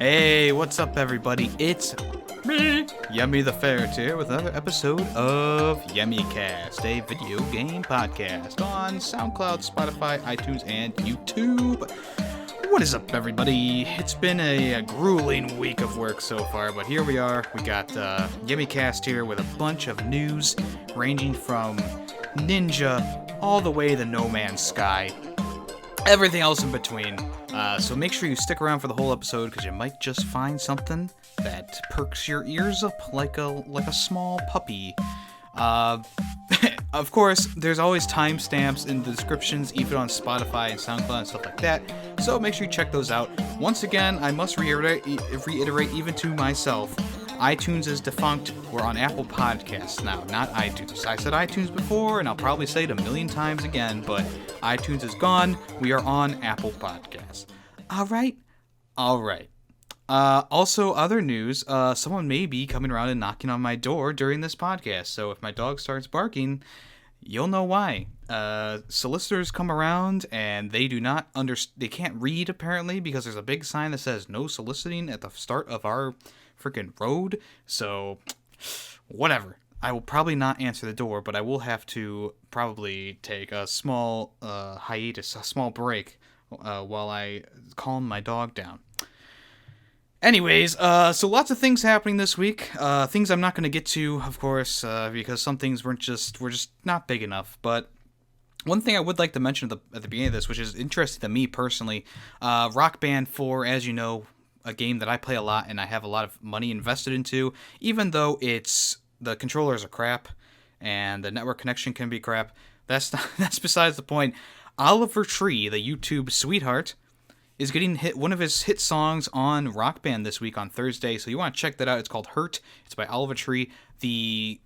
Hey, what's up, everybody? It's me, Yemmy the Ferret here, with another episode of YemmyCast, a video game podcast on SoundCloud, Spotify, iTunes, and YouTube. What is up, everybody? It's been a grueling week of work so far, but here we are. We got YemmyCast here with a bunch of news ranging from Ninja all the way to No Man's Sky. Everything else in between. So make sure you stick around for the whole episode, because you might just find something that perks your ears up like a small puppy. Of course, there's always timestamps in the descriptions, even on Spotify and SoundCloud and stuff like that, so make sure you check those out. Once again, I must reiterate even to myself, iTunes is defunct. We're on Apple Podcasts now, not iTunes. I said iTunes before, and I'll probably say it a million times again, but iTunes is gone. We are on Apple Podcasts. All right. Also, other news, someone may be coming around and knocking on my door during this podcast, so if my dog starts barking, you'll know why. Solicitors come around, and they they can't read, apparently, because there's a big sign that says no soliciting at the start of our freaking road, so whatever. I will probably not answer the door, but I will have to probably take a small hiatus, a small break, while I calm my dog down. Anyways, so lots of things happening this week. Things I'm not going to get to, of course, because some things were just not big enough. But one thing I would like to mention at the beginning of this, which is interesting to me personally, Rock Band 4, as you know, a game that I play a lot and I have a lot of money invested into, even though the controllers are crap and the network connection can be crap. That's besides the point. Oliver Tree, the YouTube sweetheart, is getting one of his hit songs on Rock Band this week on Thursday, so you want to check that out. It's called Hurt. It's by Oliver Tree. The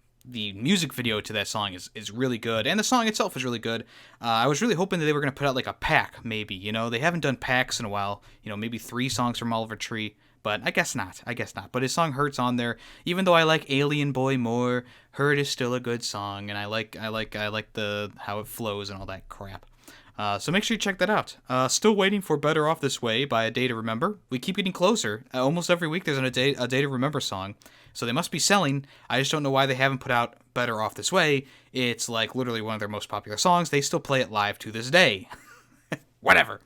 music video to that song is really good, and the song itself is really good. I was really hoping that they were going to put out like a pack, maybe. You know, they haven't done packs in a while. You know, maybe 3 songs from Oliver Tree, but I guess not. But his song Hurt's on there. Even though I like Alien Boy more, Hurt is still a good song, and I like the how it flows and all that crap. So make sure you check that out. Still waiting for Better Off This Way by A Day to Remember. We keep getting closer. Almost every week there's a Day to Remember song. So they must be selling. I just don't know why they haven't put out Better Off This Way. It's like literally one of their most popular songs. They still play it live to this day. Whatever.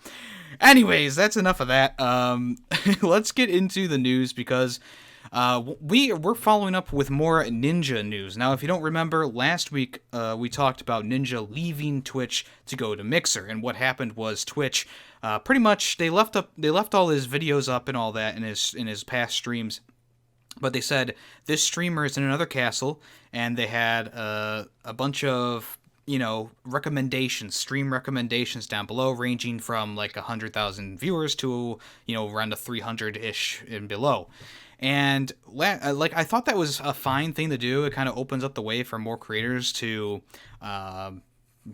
Anyways, that's enough of that. Let's get into the news, because we're following up with more Ninja news. Now, if you don't remember, last week we talked about Ninja leaving Twitch to go to Mixer, and what happened was Twitch pretty much they left all his videos up and all that in his past streams, but they said this streamer is in another castle, and they had a bunch of stream recommendations down below, ranging from like 100,000 viewers to around a 300-ish and below. And I thought that was a fine thing to do. It kind of opens up the way for more creators to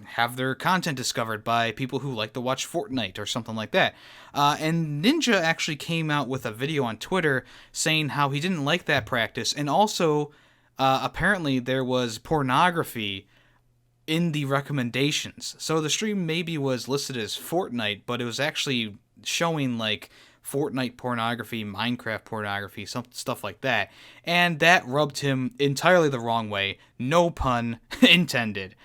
have their content discovered by people who like to watch Fortnite or something like that. And Ninja actually came out with a video on Twitter saying how he didn't like that practice, and also apparently there was pornography in the recommendations. So the stream maybe was listed as Fortnite, but it was actually showing like Fortnite pornography, Minecraft pornography, some stuff like that. And that rubbed him entirely the wrong way. No pun intended.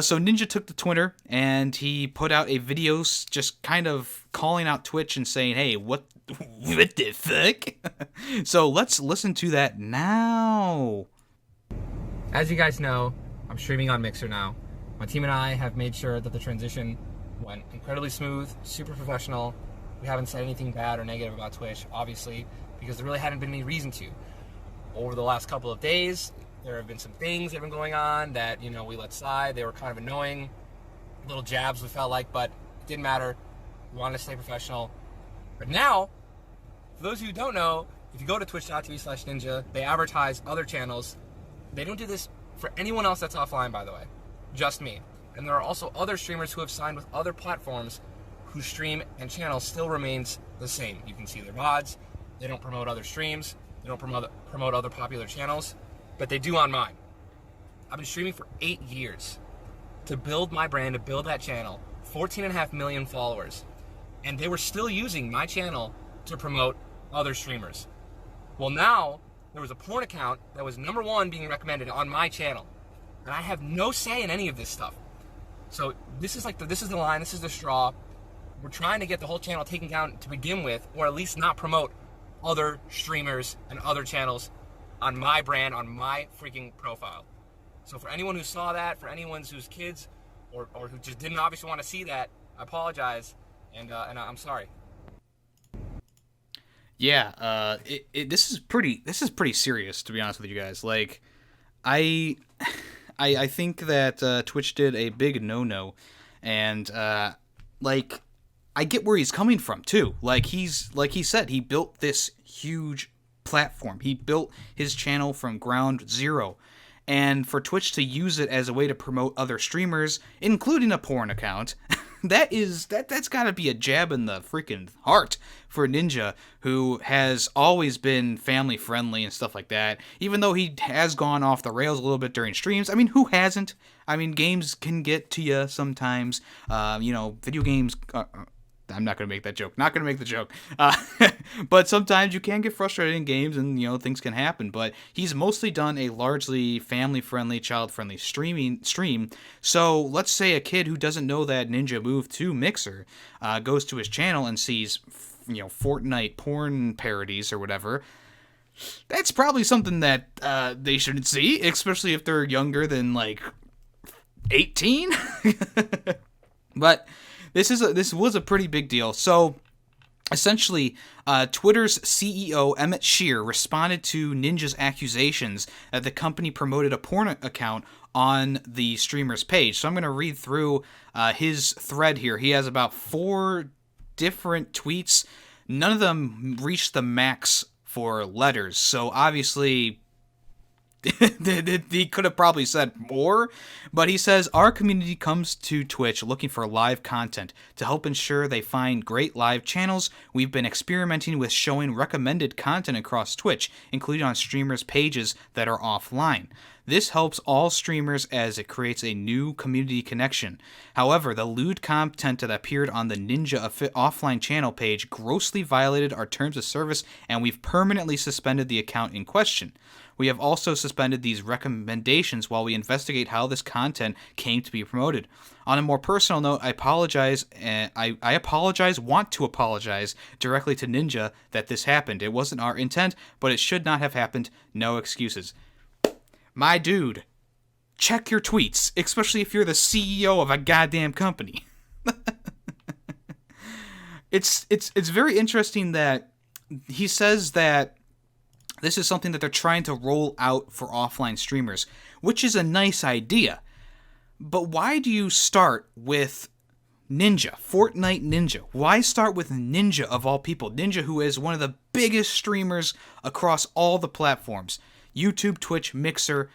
So Ninja took to Twitter, and he put out a video just kind of calling out Twitch and saying, hey, what the fuck? So let's listen to that now. As you guys know, I'm streaming on Mixer now. My team and I have made sure that the transition went incredibly smooth, super professional. We haven't said anything bad or negative about Twitch, obviously, because there really hadn't been any reason to. Over the last couple of days, there have been some things that have been going on that, we let slide. They were kind of annoying, little jabs we felt like, but it didn't matter. We wanted to stay professional. But now, for those of you who don't know, if you go to twitch.tv/ninja, they advertise other channels. They don't do this for anyone else that's offline, by the way. Just me. And there are also other streamers who have signed with other platforms whose stream and channel still remains the same. You can see their VODs. They don't promote other streams. They don't promote other popular channels, but they do on mine. I've been streaming for 8 years to build my brand, to build that channel. 14.5 million followers. And they were still using my channel to promote other streamers. Well, now there was a porn account that was number one being recommended on my channel, and I have no say in any of this stuff. So this is this is the line, this is the straw. We're trying to get the whole channel taken down to begin with, or at least not promote other streamers and other channels on my brand, on my freaking profile. So for anyone who saw that, for anyone whose kids or who just didn't obviously want to see that, I apologize, and I'm sorry. Yeah, this is pretty serious, to be honest with you guys. Like, I think that Twitch did a big no-no, and like, I get where he's coming from too. Like he said, he built this huge platform. He built his channel from ground zero. And for Twitch to use it as a way to promote other streamers, including a porn account, that's got to be a jab in the freaking heart for Ninja, who has always been family friendly and stuff like that. Even though he has gone off the rails a little bit during streams. I mean, who hasn't? I mean, games can get to you sometimes. Video games. I'm not going to make that joke. Not going to make the joke. But sometimes you can get frustrated in games and, things can happen. But he's mostly done a largely family-friendly, child-friendly stream. So let's say a kid who doesn't know that Ninja moved to Mixer goes to his channel and sees, Fortnite porn parodies or whatever. That's probably something that they shouldn't see, especially if they're younger than, 18. But this was a pretty big deal. So, essentially, Twitter's CEO, Emmett Shear, responded to Ninja's accusations that the company promoted a porn account on the streamer's page. So I'm going to read through his thread here. He has about 4 different tweets. None of them reached the max for letters. So, obviously, he could have probably said more, but he says, our community comes to Twitch looking for live content. To help ensure they find great live channels, we've been experimenting with showing recommended content across Twitch, including on streamers' pages that are offline. This helps all streamers as it creates a new community connection. However, the lewd content that appeared on the Ninja offline channel page grossly violated our terms of service, and we've permanently suspended the account in question. We have also suspended these recommendations while we investigate how this content came to be promoted. On a more personal note, I apologize, and want to apologize directly to Ninja that this happened. It wasn't our intent, but it should not have happened. No excuses. My dude, check your tweets, especially if you're the CEO of a goddamn company. It's very interesting that he says that this is something that they're trying to roll out for offline streamers, which is a nice idea. But why do you start with Ninja, Fortnite Ninja? Why start with Ninja of all people? Ninja, who is one of the biggest streamers across all the platforms. YouTube, Twitch, Mixer,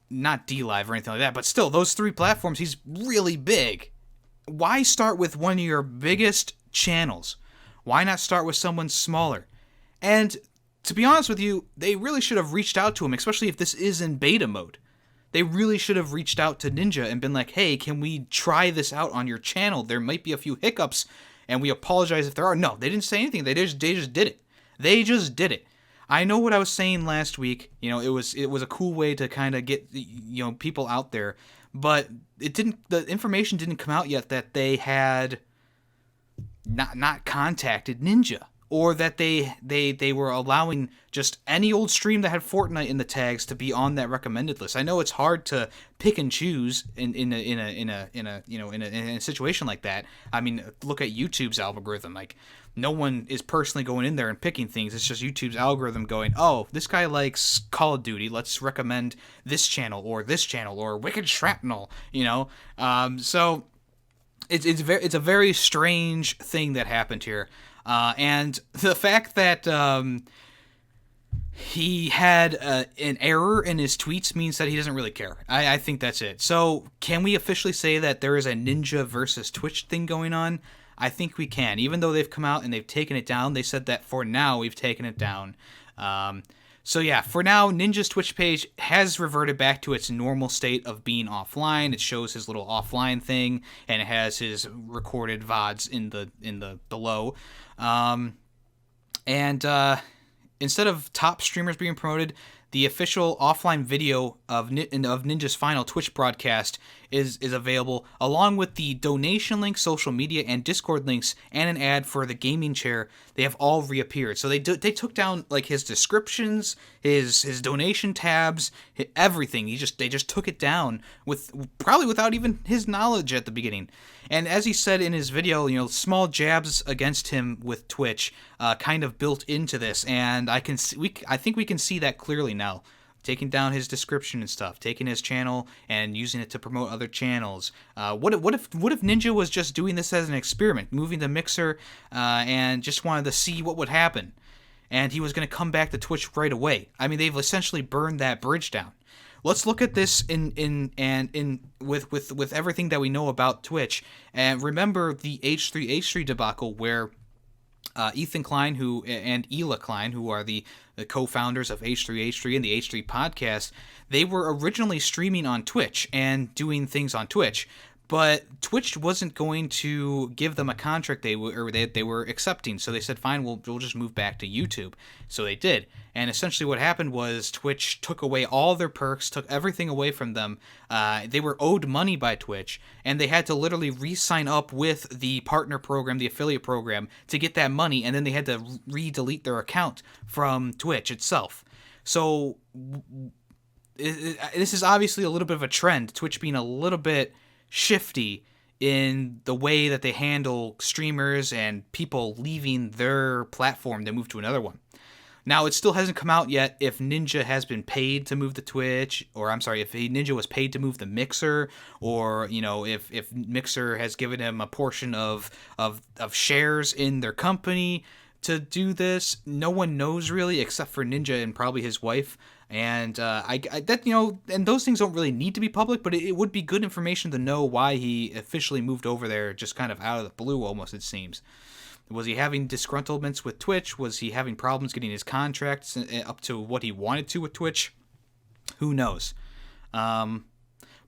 not DLive or anything like that, but still, those 3 platforms, he's really big. Why start with one of your biggest channels? Why not start with someone smaller? And to be honest with you, they really should have reached out to him, especially if this is in beta mode. They really should have reached out to Ninja and been like, hey, can we try this out on your channel? There might be a few hiccups, and we apologize if there are. No, they didn't say anything. They just did it. They just did it. I know what I was saying last week. It was a cool way to kind of get people out there, but the information didn't come out yet that they had not contacted Ninja, or that they were allowing just any old stream that had Fortnite in the tags to be on that recommended list. I know it's hard to pick and choose in a situation like that. I mean, look at YouTube's algorithm. Like, no one is personally going in there and picking things. It's just YouTube's algorithm going, oh, this guy likes Call of Duty. Let's recommend this channel or Wicked Shrapnel. So it's a very strange thing that happened here. And the fact that he had an error in his tweets means that he doesn't really care. I think that's it. So can we officially say that there is a Ninja versus Twitch thing going on? I think we can. Even though they've come out and they've taken it down, they said that for now we've taken it down. So yeah, for now, Ninja's Twitch page has reverted back to its normal state of being offline. It shows his little offline thing, and it has his recorded VODs in the below. And instead of top streamers being promoted, the official offline video of Ninja's final Twitch broadcast is available, along with the donation link, social media, and Discord links, and an ad for the gaming chair. They have all reappeared. So they took down like his descriptions, his donation tabs, everything. They just took it down probably without even his knowledge at the beginning. And as he said in his video, small jabs against him with Twitch kind of built into this, and I think we can see that clearly now. Taking down his description and stuff, taking his channel and using it to promote other channels. What if Ninja was just doing this as an experiment, moving the mixer and just wanted to see what would happen, and he was going to come back to Twitch right away? I mean, they've essentially burned that bridge down. Let's look at this with everything that we know about Twitch, and remember the H3 debacle where Ethan Klein and Ela Klein, who are the co-founders of H3 and the H3 podcast, they were originally streaming on Twitch and doing things on Twitch, but Twitch wasn't going to give them a contract they were accepting, so they said, fine, we'll just move back to YouTube. So they did, and essentially what happened was Twitch took away all their perks, took everything away from them. They were owed money by Twitch, and they had to literally re-sign up with the partner program, the affiliate program, to get that money, and then they had to re-delete their account from Twitch itself. So this is obviously a little bit of a trend, Twitch being a little bit shifty in the way that they handle streamers and people leaving their platform to move to another one. Now, it still hasn't come out yet if Ninja has been paid to move the Twitch, or I'm sorry, if Ninja was paid to move the Mixer, or if Mixer has given him a portion of shares in their company to do this. No one knows really, except for Ninja and probably his wife. And and those things don't really need to be public, but it would be good information to know why he officially moved over there, just kind of out of the blue, almost, it seems. Was he having disgruntlements with Twitch? Was he having problems getting his contracts up to what he wanted to with Twitch? Who knows? But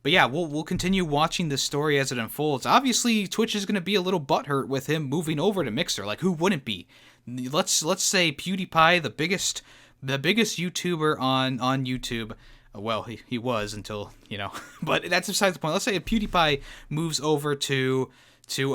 yeah, we'll continue watching this story as it unfolds. Obviously, Twitch is going to be a little butthurt with him moving over to Mixer. Like, who wouldn't be? Let's say PewDiePie, the biggest YouTuber on YouTube. Well, he was until, but that's besides the point. Let's say if PewDiePie moves over to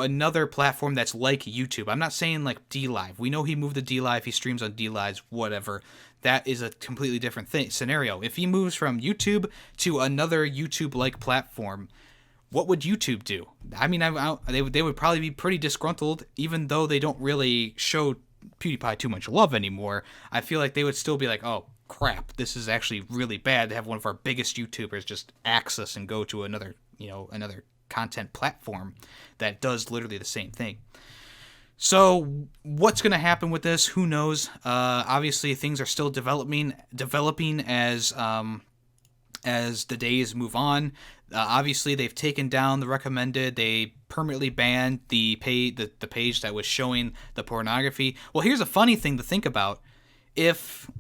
another platform that's like YouTube. I'm not saying like DLive. We know he moved to DLive. He streams on DLives, whatever. That is a completely different scenario. If he moves from YouTube to another YouTube-like platform, what would YouTube do? I mean, they would probably be pretty disgruntled, even though they don't really show PewDiePie too much love anymore. I feel like they would still be like, oh crap, this is actually really bad to have one of our biggest YouTubers just axe us and go to another content platform that does literally the same thing. So what's going to happen with this? Who knows? Obviously things are still developing as the days move on. Obviously they've taken down the recommended. They permanently banned the page that was showing the pornography. Well, here's a funny thing to think about. If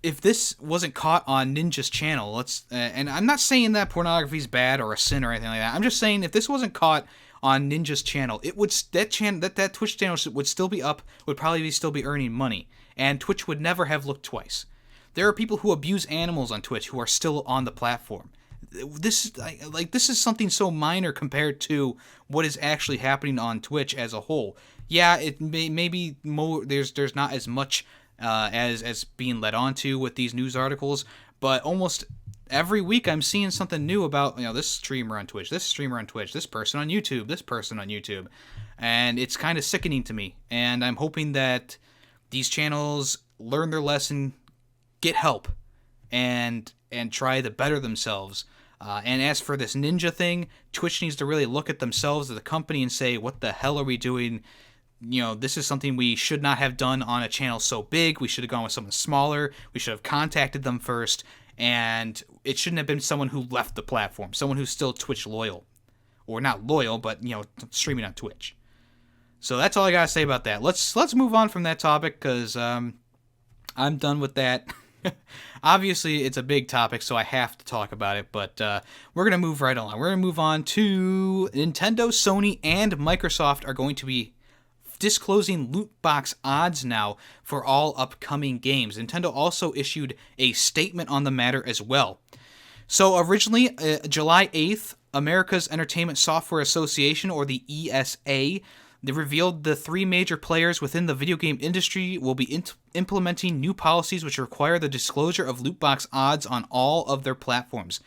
this wasn't caught on Ninja's channel, and I'm not saying that pornography is bad or a sin or anything like that. I'm just saying if this wasn't caught on Ninja's channel, that Twitch channel would still be up, would probably still be earning money, and Twitch would never have looked twice. There are people who abuse animals on Twitch who are still on the platform. This is something so minor compared to what is actually happening on Twitch as a whole. Yeah, it maybe more. There's not as much as being led on to with these news articles, but almost every week I'm seeing something new about this streamer on Twitch, this streamer on Twitch, this person on YouTube, this person on YouTube, and it's kind of sickening to me. And I'm hoping that these channels learn their lesson, get help, and try to better themselves. And as for this Ninja thing, Twitch needs to really look at themselves as a company and say, what the hell are we doing? This is something we should not have done on a channel so big. We should have gone with someone smaller. We should have contacted them first. And it shouldn't have been someone who left the platform. Someone who's still Twitch loyal. Or not loyal, but, streaming on Twitch. So that's all I got to say about that. Let's move on from that topic, because I'm done with that. Obviously, it's a big topic, so I have to talk about it, but we're going to move right along. We're going to move on to Nintendo, Sony, and Microsoft are going to be disclosing loot box odds now for all upcoming games. Nintendo also issued a statement on the matter as well. So originally, July 8th, America's Entertainment Software Association, or the ESA, they revealed the 3 major players within the video game industry will be implementing new policies which require the disclosure of loot box odds on all of their platforms.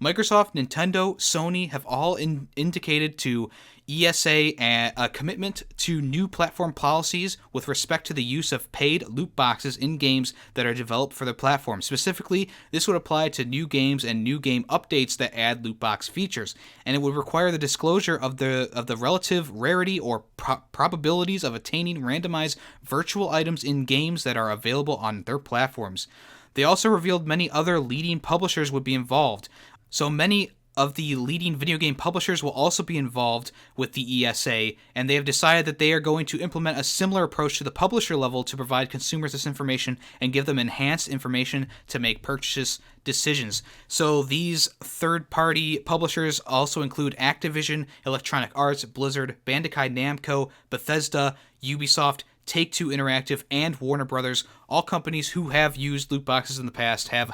Microsoft, Nintendo, Sony have all indicated to ESA a commitment to new platform policies with respect to the use of paid loot boxes in games that are developed for their platform. Specifically, this would apply to new games and new game updates that add loot box features, and it would require the disclosure of the relative rarity or probabilities of attaining randomized virtual items in games that are available on their platforms. They also revealed many other leading publishers would be involved. So many of the leading video game publishers will also be involved with the ESA, and they have decided that they are going to implement a similar approach to the publisher level to provide consumers this information and give them enhanced information to make purchase decisions. So these third-party publishers also include Activision, Electronic Arts, Blizzard, Bandai Namco, Bethesda, Ubisoft, Take-Two Interactive, and Warner Brothers. All companies who have used loot boxes in the past have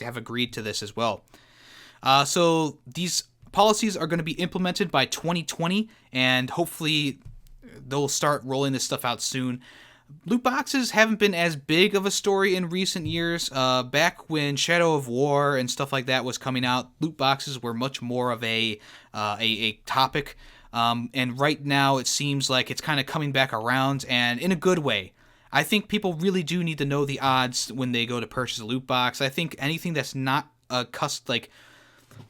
agreed to this as well. So these policies are going to be implemented by 2020, and hopefully they'll start rolling this stuff out soon. Loot boxes haven't been as big of a story in recent years. Back when Shadow of War and stuff like that was coming out, loot boxes were much more of a topic. And right now it seems like it's kind of coming back around, and in a good way. I think people really do need to know the odds when they go to purchase a loot box. I think anything that's not a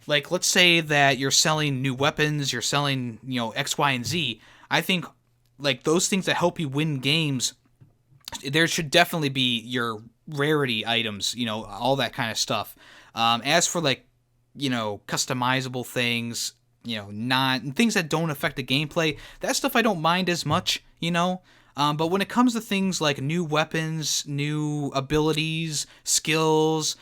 like let's say that you're selling new weapons, you're selling, X, Y, and Z. I think like those things that help you win games, there should definitely be your rarity items, all that kind of stuff. As for customizable things, not things that don't affect the gameplay, that stuff I don't mind as much, But when it comes to things like new weapons, new abilities, skills,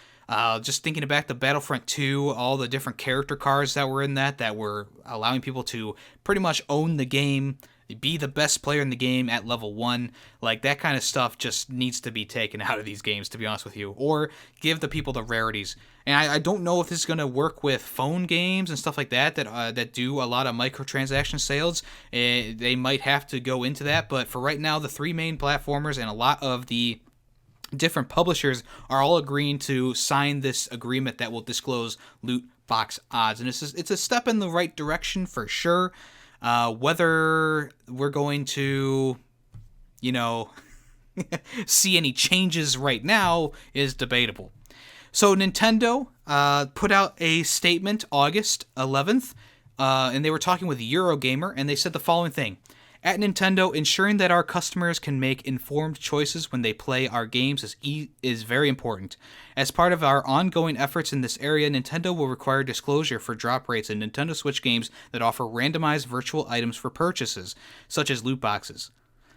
just thinking back to Battlefront 2, all the different character cards that were in that were allowing people to pretty much own the game, be the best player in the game at level 1, like that kind of stuff just needs to be taken out of these games, to be honest with you, or give the people the rarities. And I don't know if this is going to work with phone games and stuff like that do a lot of microtransaction sales. They might have to go into that, but for right now, the 3 main platformers and a lot of the different publishers are all agreeing to sign this agreement that will disclose loot box odds, and it's a step in the right direction for sure. Whether we're going to, see any changes right now is debatable. So Nintendo put out a statement August 11th, and they were talking with Eurogamer, and they said the following thing. At Nintendo, ensuring that our customers can make informed choices when they play our games is very important. As part of our ongoing efforts in this area, Nintendo will require disclosure for drop rates in Nintendo Switch games that offer randomized virtual items for purchases, such as loot boxes.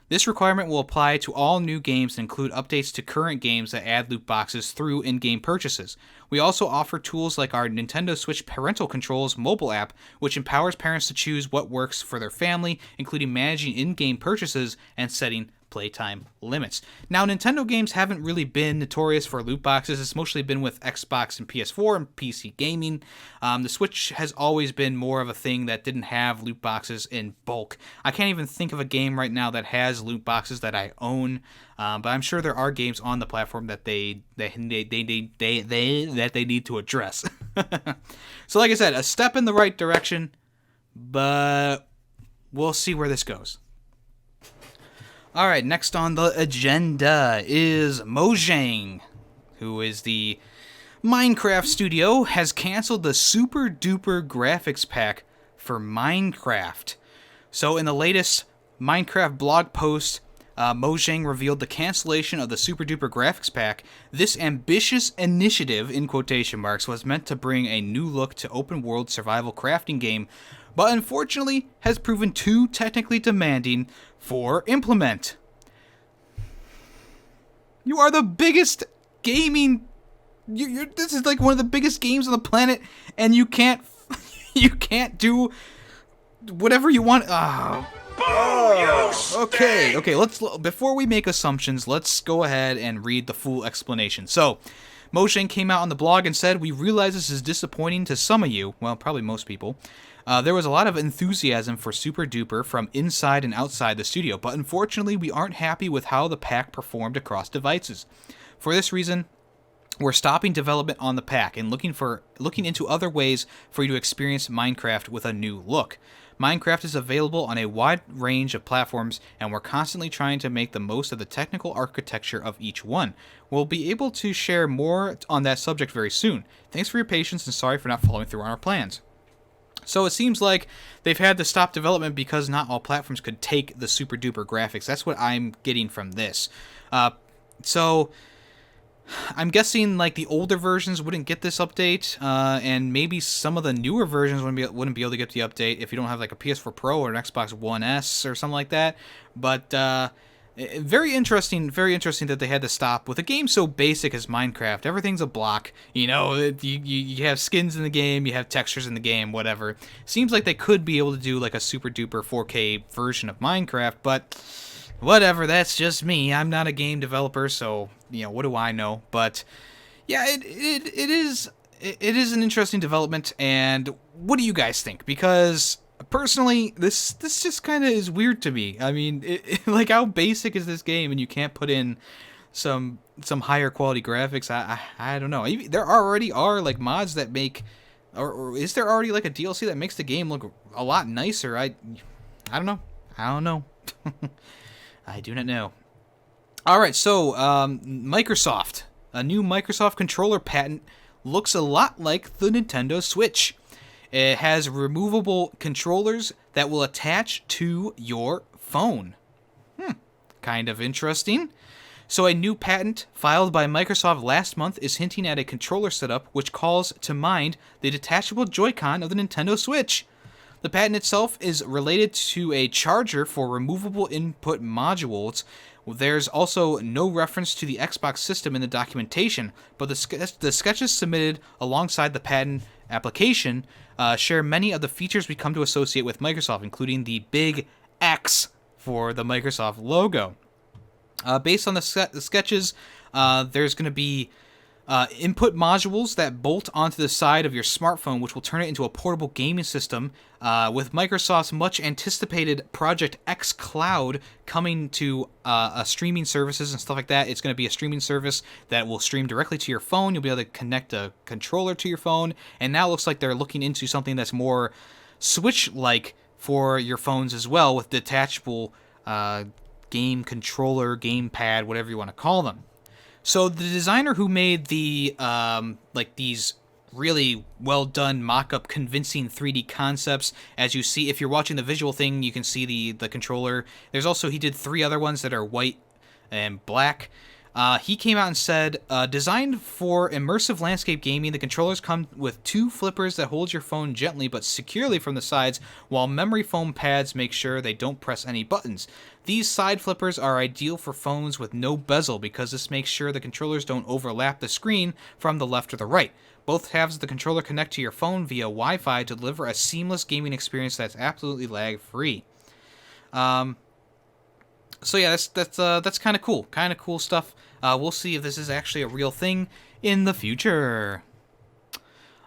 This requirement will apply to all new games and include updates to current games that add loot boxes through in-game purchases. We also offer tools like our Nintendo Switch Parental Controls mobile app, which empowers parents to choose what works for their family, including managing in-game purchases and setting playtime limits. Now, Nintendo games haven't really been notorious for loot boxes. It's mostly been with Xbox and PS4 and PC gaming. The Switch has always been more of a thing that didn't have loot boxes in bulk. I can't even think of a game right now that has loot boxes that I own, but I'm sure there are games on the platform that they need to address. So, like I said, a step in the right direction, but we'll see where this goes. Alright, next on the agenda is Mojang, who is the Minecraft studio, has canceled the Super Duper graphics pack for Minecraft. So in the latest Minecraft blog post, Mojang revealed the cancellation of the Super Duper graphics pack. This ambitious initiative, in quotation marks, was meant to bring a new look to open world survival crafting game, but unfortunately has proven too technically demanding for implement. You are the biggest gaming. This is like one of the biggest games on the planet, and you can't do whatever you want. Oh, Okay, let's before we make assumptions, let's go ahead and read the full explanation. So, Moshen came out on the blog and said, "We realize this is disappointing to some of you, well, probably most people. There was a lot of enthusiasm for Super Duper from inside and outside the studio, but unfortunately we aren't happy with how the pack performed across devices. For this reason, we're stopping development on the pack and looking into other ways for you to experience Minecraft with a new look. Minecraft is available on a wide range of platforms, and we're constantly trying to make the most of the technical architecture of each one. We'll be able to share more on that subject very soon. Thanks for your patience and sorry for not following through on our plans." So it seems like they've had to stop development because not all platforms could take the super duper graphics. That's what I'm getting from this. So I'm guessing like the older versions wouldn't get this update, and maybe some of the newer versions wouldn't be able to get the update if you don't have like a PS4 Pro or an Xbox One S or something like that. But very interesting that they had to stop with a game so basic as Minecraft. Everything's a block, you know. You have skins in the game, you have textures in the game, whatever. Seems like they could be able to do like a super duper 4K version of Minecraft, but whatever, that's just me. I'm not a game developer, so, you know, what do I know? But yeah, it is an interesting development, and what do you guys think? Because personally, this just kind of is weird to me. I mean, like, how basic is this game, and you can't put in some higher quality graphics? I don't know. There already are like mods that make, or is there already like a DLC that makes the game look a lot nicer? I don't know. I do not know. All right, so Microsoft. A new Microsoft controller patent looks a lot like the Nintendo Switch. It has removable controllers that will attach to your phone. Kind of interesting. So a new patent filed by Microsoft last month is hinting at a controller setup which calls to mind the detachable Joy-Con of the Nintendo Switch. The patent itself is related to a charger for removable input modules. There's also no reference to the Xbox system in the documentation, but the sketches submitted alongside the patent application share many of the features we come to associate with Microsoft, including the big X for the Microsoft logo. Based on the sketches, there's going to be input modules that bolt onto the side of your smartphone, which will turn it into a portable gaming system. With Microsoft's much anticipated Project X Cloud coming to streaming services and stuff like that, it's going to be a streaming service that will stream directly to your phone. You'll be able to connect a controller to your phone, and now it looks like they're looking into something that's more Switch-like for your phones as well, with detachable game controller, game pad, whatever you want to call them. So the designer who made the like these really well done mock-up convincing 3D concepts, as you see, if you're watching the visual thing, you can see the controller. There's also, he did 3 other ones that are white and black. He came out and said, designed for immersive landscape gaming, the controllers come with 2 flippers that hold your phone gently but securely from the sides, while memory foam pads make sure they don't press any buttons. These side flippers are ideal for phones with no bezel because this makes sure the controllers don't overlap the screen from the left or the right. Both halves of the controller connect to your phone via Wi-Fi to deliver a seamless gaming experience that's absolutely lag-free. So yeah, that's kind of cool. Kind of cool stuff. We'll see if this is actually a real thing in the future.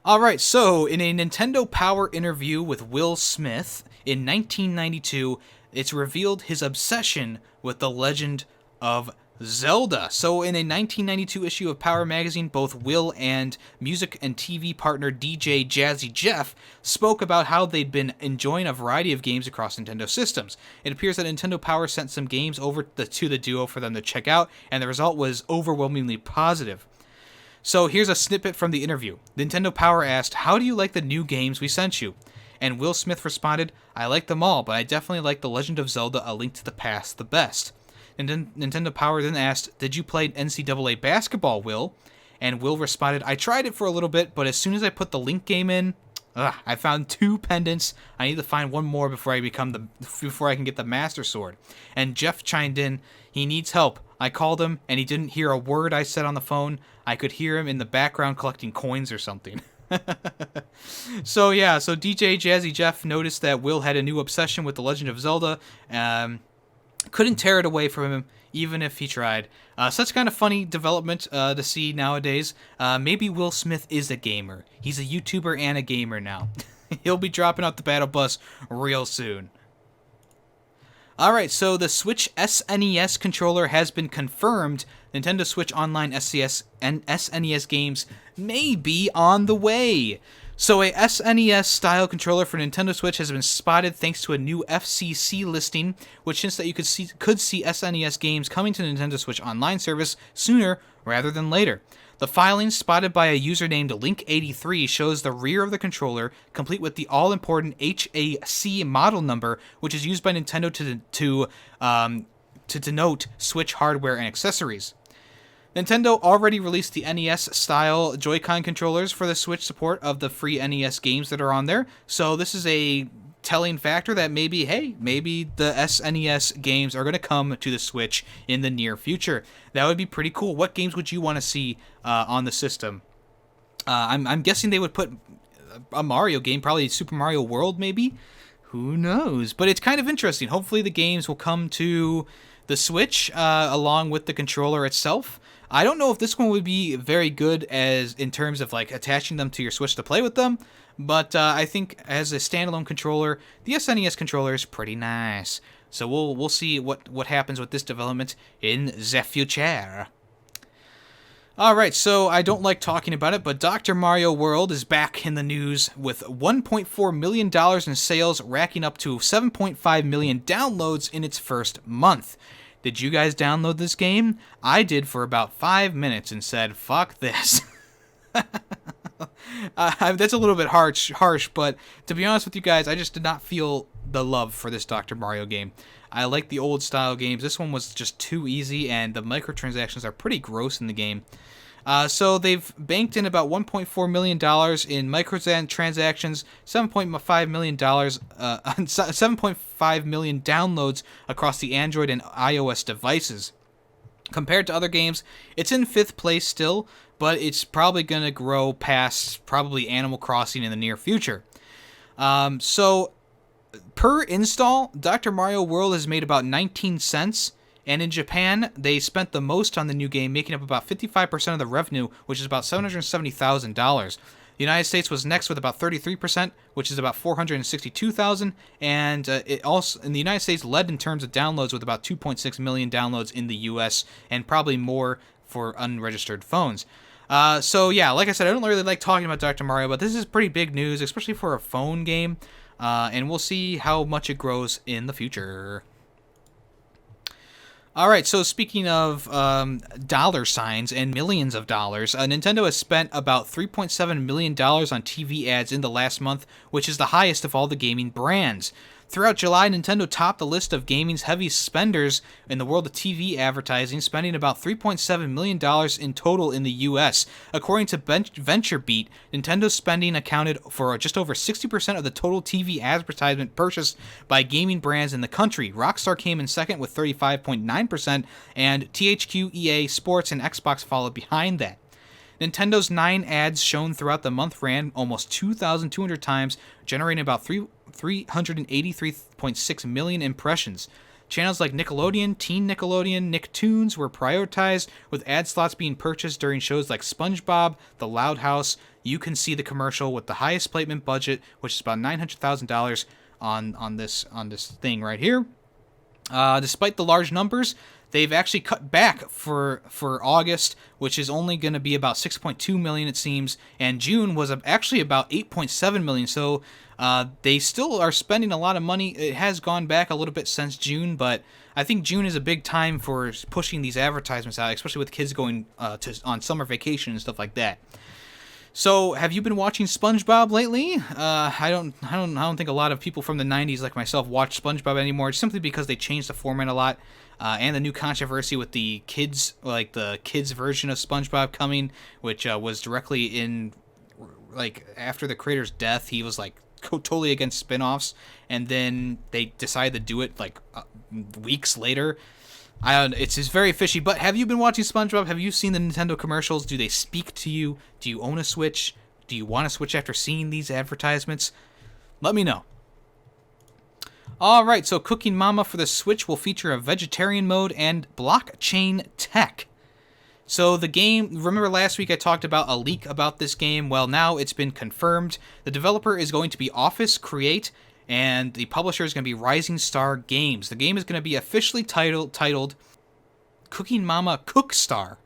Alright, so in a Nintendo Power interview with Will Smith in 1992, it's revealed his obsession with The Legend of Zelda. So in a 1992 issue of Power magazine, both Will and music and TV partner DJ Jazzy Jeff spoke about how they'd been enjoying a variety of games across Nintendo systems. It appears that Nintendo Power sent some games over to the duo for them to check out, and the result was overwhelmingly positive. So here's a snippet from the interview. Nintendo Power asked, "How do you like the new games we sent you?" And Will Smith responded, "I like them all, but I definitely like The Legend of Zelda: A Link to the Past the best." And then Nintendo Power then asked, "Did you play NCAA basketball, Will?" And Will responded, "I tried it for a little bit, but as soon as I put the Link game in, I found 2 pendants. I need to find one more before I can get the Master Sword." And Jeff chimed in, "He needs help. I called him, and he didn't hear a word I said on the phone. I could hear him in the background collecting coins or something." So DJ Jazzy Jeff noticed that Will had a new obsession with The Legend of Zelda. Couldn't tear it away from him, even if he tried. Such kind of funny development to see nowadays. Maybe Will Smith is a gamer. He's a YouTuber and a gamer now. He'll be dropping out the battle bus real soon. Alright, so the Switch SNES controller has been confirmed. Nintendo Switch Online SCS and SNES games may be on the way. So a SNES style controller for Nintendo Switch has been spotted thanks to a new FCC listing, which hints that you could see SNES games coming to Nintendo Switch Online service sooner rather than later. The filing, spotted by a user named Link83, shows the rear of the controller, complete with the all-important HAC model number, which is used by Nintendo to denote Switch hardware and accessories. Nintendo already released the NES-style Joy-Con controllers for the Switch support of the free NES games that are on there, so this is a telling factor that maybe the SNES games are going to come to the Switch in the near future. That would be pretty cool. What games would you want to see on the system? I'm guessing they would put a Mario game, probably Super Mario World, maybe? Who knows? But it's kind of interesting. Hopefully the games will come to the Switch along with the controller itself. I don't know if this one would be very good as in terms of like attaching them to your Switch to play with them, but I think as a standalone controller, the SNES controller is pretty nice. So we'll see what happens with this development in the future. Alright, so I don't like talking about it, but Dr. Mario World is back in the news with $1.4 million in sales, racking up to 7.5 million downloads in its first month. Did you guys download this game? I did for about 5 minutes and said, fuck this. That's a little bit harsh, but to be honest with you guys, I just did not feel the love for this Dr. Mario game. I like the old style games. This one was just too easy, and the microtransactions are pretty gross in the game. So they've banked in about $1.4 million in microtransactions, $7.5 million, 7.5 million downloads across the Android and iOS devices. Compared to other games, it's in 5th place still, but it's probably going to grow past probably Animal Crossing in the near future. So per install, Dr. Mario World has made about 19 cents. And in Japan, they spent the most on the new game, making up about 55% of the revenue, which is about $770,000. The United States was next with about 33%, which is about $462,000, and it also in the United States led in terms of downloads with about 2.6 million downloads in the U.S. and probably more for unregistered phones. So yeah, like I said, I don't really like talking about Dr. Mario, but this is pretty big news, especially for a phone game, and we'll see how much it grows in the future. Alright, so speaking of dollar signs and millions of dollars, Nintendo has spent about $3.7 million on TV ads in the last month, which is the highest of all the gaming brands. Throughout July, Nintendo topped the list of gaming's heaviest spenders in the world of TV advertising, spending about $3.7 million in total in the U.S. According to VentureBeat, Nintendo's spending accounted for just over 60% of the total TV advertisement purchased by gaming brands in the country. Rockstar came in second with 35.9%, and THQ, EA, Sports, and Xbox followed behind that. Nintendo's 9 ads shown throughout the month ran almost 2,200 times, generating about 383.6 million impressions. Channels like Nickelodeon, Teen Nickelodeon, Nicktoons were prioritized, with ad slots being purchased during shows like SpongeBob, The Loud House. You can see the commercial with the highest placement budget, which is about $900,000 on this thing right here. Despite the large numbers, they've actually cut back for August, which is only going to be about 6.2 million, it seems, and June was actually about 8.7 million. So they still are spending a lot of money. It has gone back a little bit since June, but I think June is a big time for pushing these advertisements out, especially with kids going on summer vacation and stuff like that. So, have you been watching SpongeBob lately? I don't think a lot of people from the 90s like myself watch SpongeBob anymore, simply because they changed the format a lot, and the new controversy with the kids version of SpongeBob coming, which was directly in, like, after the creator's death. He was like totally against spin-offs, and then they decided to do it like weeks later. It's just very fishy. But have you been watching SpongeBob? Have you seen the Nintendo commercials? Do they speak to you? Do you own a Switch? Do you want to switch after seeing these advertisements? Let me know. Alright, so Cooking Mama for the Switch will feature a vegetarian mode and blockchain tech. So the game, remember last week I talked about a leak about this game? Well, now it's been confirmed. The developer is going to be Office Create, and the publisher is going to be Rising Star Games. The game is going to be officially titled Cooking Mama Cookstar.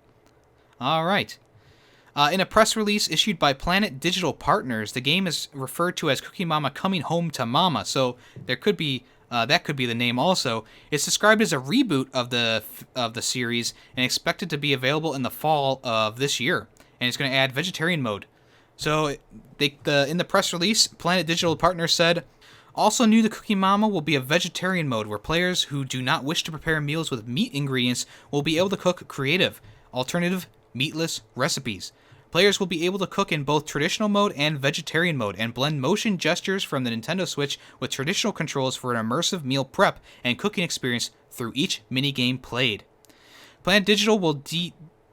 Alright. In a press release issued by Planet Digital Partners, the game is referred to as Cooking Mama Coming Home to Mama, so there could be that could be the name also. It's described as a reboot of the series and expected to be available in the fall of this year, and it's going to add vegetarian mode. So in the press release, Planet Digital Partners said, also new to Cooking Mama will be a vegetarian mode where players who do not wish to prepare meals with meat ingredients will be able to cook creative, alternative, meatless recipes. Players will be able to cook in both traditional mode and vegetarian mode and blend motion gestures from the Nintendo Switch with traditional controls for an immersive meal prep and cooking experience through each minigame played. Planet Digital will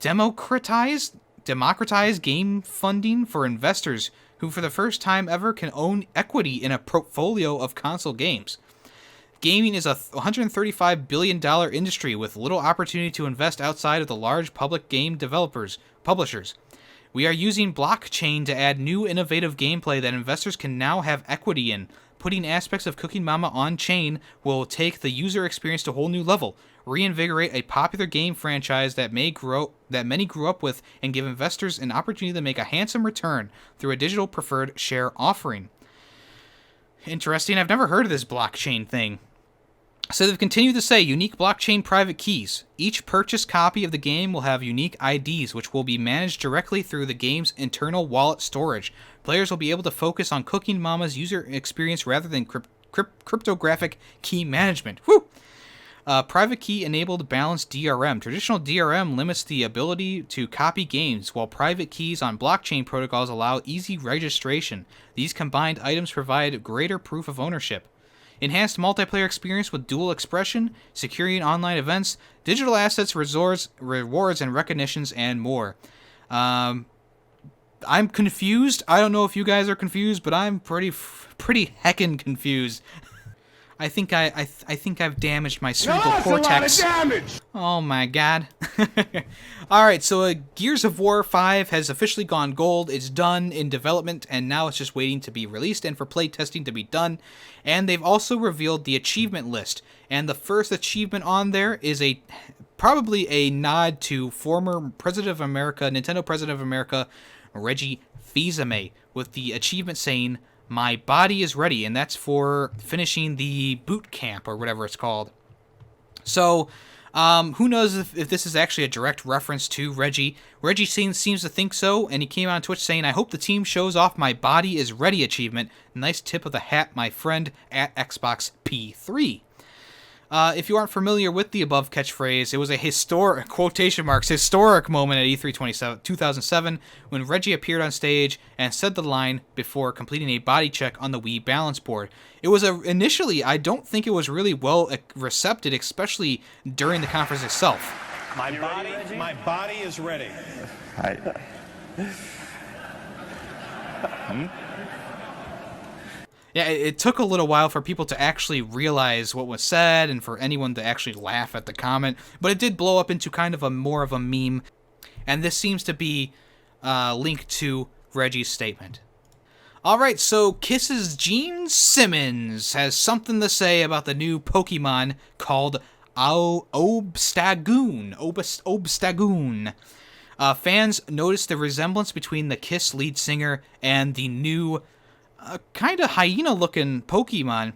democratize game funding for investors who for the first time ever can own equity in a portfolio of console games. Gaming is a $135 billion industry with little opportunity to invest outside of the large public game publishers. We are using blockchain to add new innovative gameplay that investors can now have equity in. Putting aspects of Cooking Mama on chain will take the user experience to a whole new level, reinvigorate a popular game franchise that many grew up with, and give investors an opportunity to make a handsome return through a digital preferred share offering. Interesting, I've never heard of this blockchain thing. So they've continued to say unique blockchain private keys. Each purchased copy of the game will have unique IDs, which will be managed directly through the game's internal wallet storage. Players will be able to focus on Cooking Mama's user experience rather than cryptographic key management. Whew! Private key enabled balanced DRM. Traditional DRM limits the ability to copy games, while private keys on blockchain protocols allow easy registration. These combined items provide greater proof of ownership. Enhanced multiplayer experience with dual expression, securing online events, digital assets, rewards, and recognitions, and more. I'm confused. I don't know if you guys are confused, but I'm pretty heckin' confused. I think I've damaged my cerebral cortex. A lot of damage. Oh my god. Alright, so Gears of War 5 has officially gone gold. It's done in development, and now it's just waiting to be released and for play testing to be done. And they've also revealed the achievement list. And the first achievement on there is probably a nod to former President of America, Nintendo President of America, Reggie Fils-Aimé, with the achievement saying, "My body is ready," and that's for finishing the boot camp or whatever it's called. So, who knows if this is actually a direct reference to Reggie. Reggie seems to think so, and he came on Twitch saying, "I hope the team shows off my body is ready achievement. Nice tip of the hat, my friend at Xbox P3." If you aren't familiar with the above catchphrase, it was a historic, quotation marks, historic moment at E3 2007 when Reggie appeared on stage and said the line before completing a body check on the Wii balance board. It was initially, I don't think it was really well received, especially during the conference itself. My body is ready. Yeah, it took a little while for people to actually realize what was said and for anyone to actually laugh at the comment, but it did blow up into kind of more of a meme, and this seems to be linked to Reggie's statement. Alright, so Kiss's Gene Simmons has something to say about the new Pokemon called Obstagoon. Fans noticed the resemblance between the Kiss lead singer and the new kind of hyena-looking Pokemon.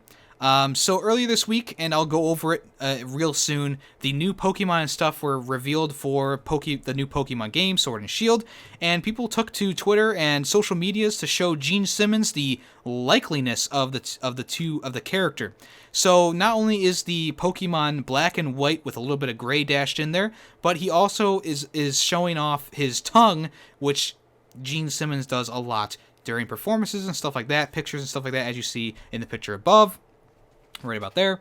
So earlier this week, and I'll go over it real soon, the new Pokemon and stuff were revealed for the new Pokemon game, Sword and Shield, and people took to Twitter and social medias to show Gene Simmons the likeliness of the character. So not only is the Pokemon black and white with a little bit of gray dashed in there, but he also is showing off his tongue, which Gene Simmons does a lot during performances and stuff like that, pictures and stuff like that, as you see in the picture above, right about there.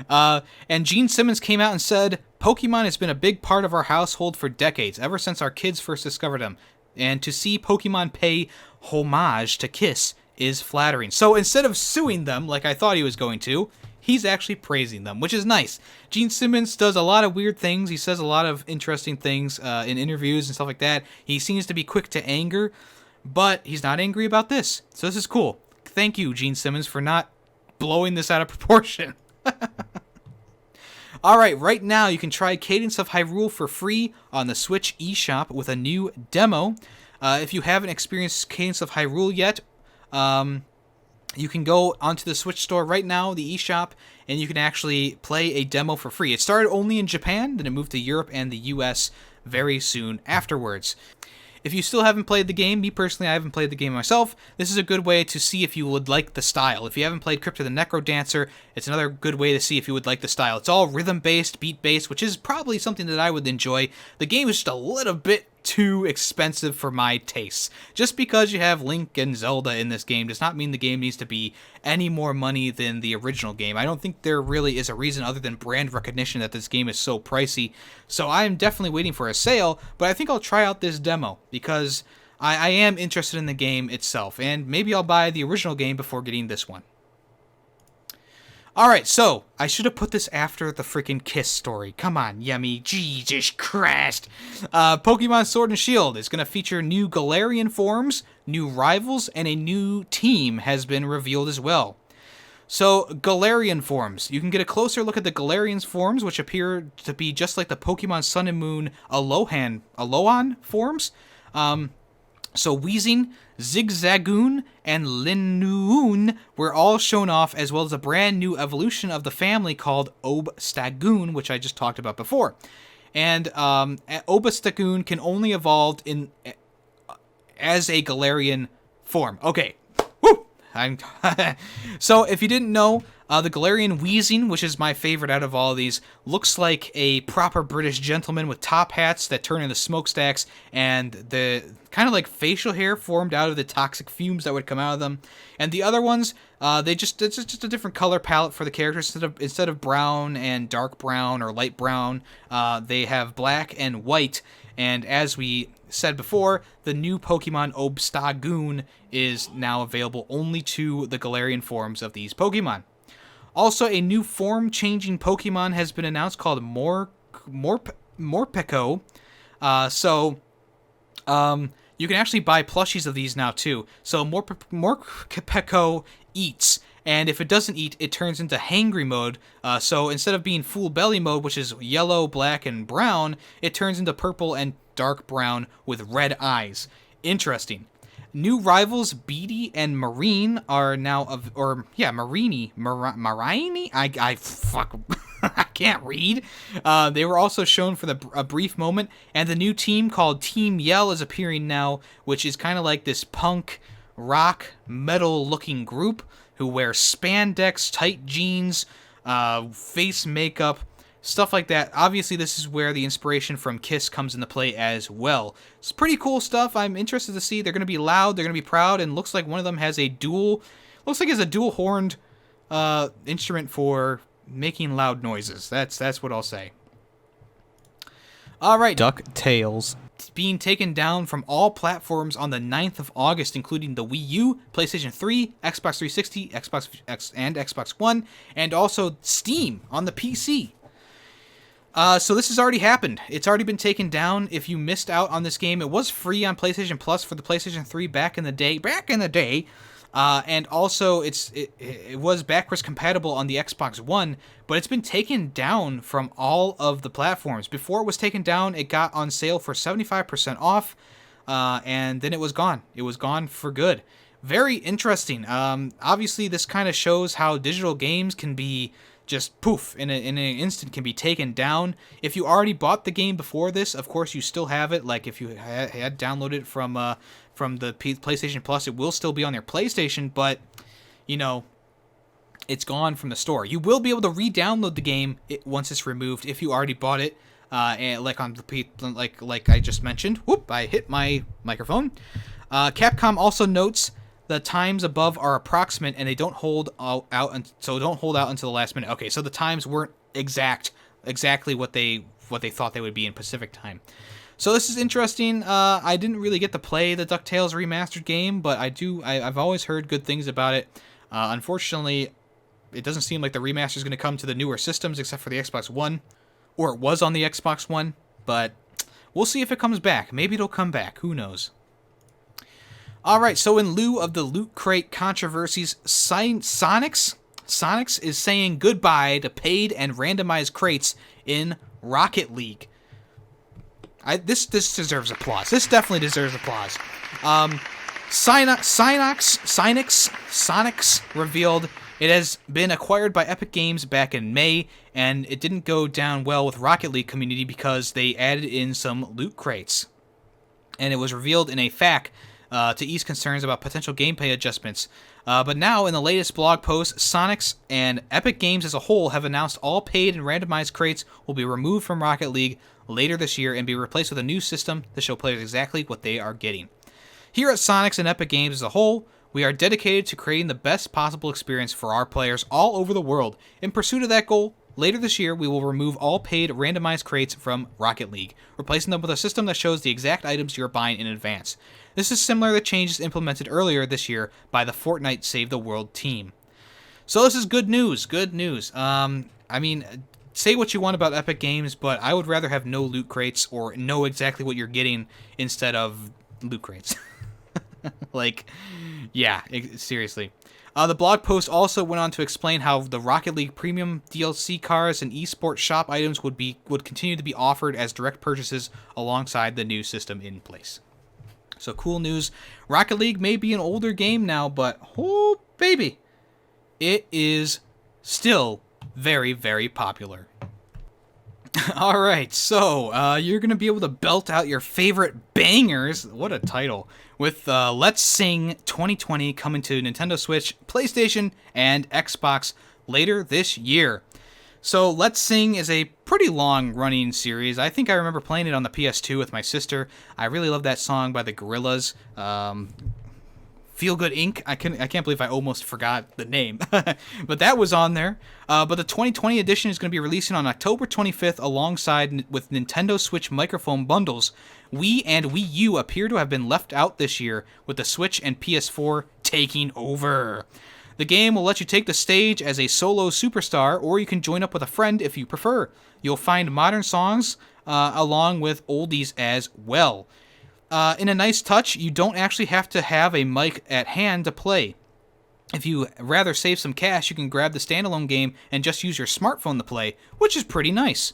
And Gene Simmons came out and said, "Pokemon has been a big part of our household for decades, ever since our kids first discovered them. And to see Pokemon pay homage to Kiss is flattering. So instead of suing them like I thought he was going to, he's actually praising them, which is nice. Gene Simmons does a lot of weird things. He says a lot of interesting things in interviews and stuff like that. He seems to be quick to anger, but he's not angry about this. So this is cool. Thank you, Gene Simmons, for not blowing this out of proportion. Alright, right now you can try Cadence of Hyrule for free on the Switch eShop with a new demo. If you haven't experienced Cadence of Hyrule yet, you can go onto the Switch store right now, the eShop, and you can actually play a demo for free. It started only in Japan, then it moved to Europe and the US very soon afterwards. If you still haven't played the game, me personally, I haven't played the game myself, this is a good way to see if you would like the style. If you haven't played Crypt of the Necro Dancer, it's another good way to see if you would like the style. It's all rhythm-based, beat-based, which is probably something that I would enjoy. The game is just a little bit too expensive for my tastes. Just because you have Link and Zelda in this game does not mean the game needs to be any more money than the original game. I don't think there really is a reason other than brand recognition that this game is so pricey. So I am definitely waiting for a sale, but I think I'll try out this demo because I am interested in the game itself, and maybe I'll buy the original game before getting this one. Alright, so, I should have put this after the freaking Kiss story. Come on, Yemmy. Jesus Christ. Pokemon Sword and Shield is going to feature new Galarian forms, new rivals, and a new team has been revealed as well. So, Galarian forms. You can get a closer look at the Galarian forms, which appear to be just like the Pokemon Sun and Moon Alolan forms. So Weezing, Zigzagoon, and Linnoon were all shown off, as well as a brand new evolution of the family called Obstagoon, which I just talked about before. And Obstagoon can only evolve as a Galarian form. Okay. Woo! So, if you didn't know, the Galarian Weezing, which is my favorite out of all of these, looks like a proper British gentleman with top hats that turn into smokestacks, and the kind of like facial hair formed out of the toxic fumes that would come out of them. And the other ones, it's just a different color palette for the characters. Instead of brown and dark brown or light brown, they have black and white. And as we said before, the new Pokemon Obstagoon is now available only to the Galarian forms of these Pokemon. Also, a new form-changing Pokemon has been announced called Morpeko. You can actually buy plushies of these now, too. So, Morpeko eats, and if it doesn't eat, it turns into hangry mode. So, instead of being full belly mode, which is yellow, black, and brown, it turns into purple and dark brown with red eyes. Interesting. New rivals, Beedee and Marine, are now Marini. I can't read. They were also shown for a brief moment, and the new team called Team Yell is appearing now, which is kind of like this punk, rock, metal-looking group who wear spandex, tight jeans, face makeup, stuff like that. Obviously, this is where the inspiration from Kiss comes into play as well. It's pretty cool stuff. I'm interested to see. They're going to be loud, they're going to be proud, and looks like one of them has a dual-horned instrument for making loud noises. That's what I'll say. Alright, DuckTales being taken down from all platforms on the 9th of August, including the Wii U, PlayStation 3, Xbox 360, Xbox X, and Xbox One, and also Steam on the PC. So this has already happened. It's already been taken down. If you missed out on this game, it was free on PlayStation Plus for the PlayStation 3 back in the day. And also it was backwards compatible on the Xbox One, but it's been taken down from all of the platforms. Before it was taken down, it got on sale for 75% off, and then it was gone. It was gone for good. Very interesting. Obviously, this kind of shows how digital games can be just poof, in an instant can be taken down. If you already bought the game before this, of course you still have it. Like if you had downloaded it from the PlayStation Plus, it will still be on your PlayStation, but you know, it's gone from the store. You will be able to re-download the game once it's removed if you already bought it. And like I just mentioned. Whoop! I hit my microphone. Capcom also notes the times above are approximate, and they don't hold out until the last minute. Okay, so the times weren't exactly what they thought they would be in Pacific time. So this is interesting. I didn't really get to play the DuckTales Remastered game, but I've always heard good things about it. Unfortunately, it doesn't seem like the remaster is going to come to the newer systems except for the Xbox One, or it was on the Xbox One, but we'll see if it comes back. Maybe it'll come back. Who knows? Alright, so in lieu of the Loot Crate controversies, Sonics is saying goodbye to paid and randomized crates in Rocket League. This deserves applause. This definitely deserves applause. Sonics revealed it has been acquired by Epic Games back in May, and it didn't go down well with Rocket League community because they added in some loot crates. And it was revealed in a FAQ to ease concerns about potential gameplay adjustments. But now, in the latest blog post, Sonics and Epic Games as a whole have announced all paid and randomized crates will be removed from Rocket League later this year and be replaced with a new system to show players exactly what they are getting. Here at Sonics and Epic Games as a whole, we are dedicated to creating the best possible experience for our players all over the world. In pursuit of that goal, later this year, we will remove all paid randomized crates from Rocket League, replacing them with a system that shows the exact items you're buying in advance. This is similar to changes implemented earlier this year by the Fortnite Save the World team. So this is good news. Good news. I mean, say what you want about Epic Games, but I would rather have no loot crates or know exactly what you're getting instead of loot crates. Like, yeah, seriously. The blog post also went on to explain how the Rocket League Premium DLC cars and esports shop items would continue to be offered as direct purchases alongside the new system in place. So cool news. Rocket League may be an older game now, but oh baby, it is still very, very popular. All right, so you're going to be able to belt out your favorite bangers, what a title, with Let's Sing 2020 coming to Nintendo Switch, PlayStation, and Xbox later this year. So Let's Sing is a pretty long-running series. I think I remember playing it on the PS2 with my sister. I really love that song by the Gorillaz. Feel Good Inc. I can't believe I almost forgot the name. But that was on there. But the 2020 edition is going to be releasing on October 25th alongside with Nintendo Switch microphone bundles. Wii and Wii U appear to have been left out this year, with the Switch and PS4 taking over. The game will let you take the stage as a solo superstar, or you can join up with a friend if you prefer. You'll find modern songs along with oldies as well. In a nice touch, you don't actually have to have a mic at hand to play. If you rather save some cash, you can grab the standalone game and just use your smartphone to play, which is pretty nice.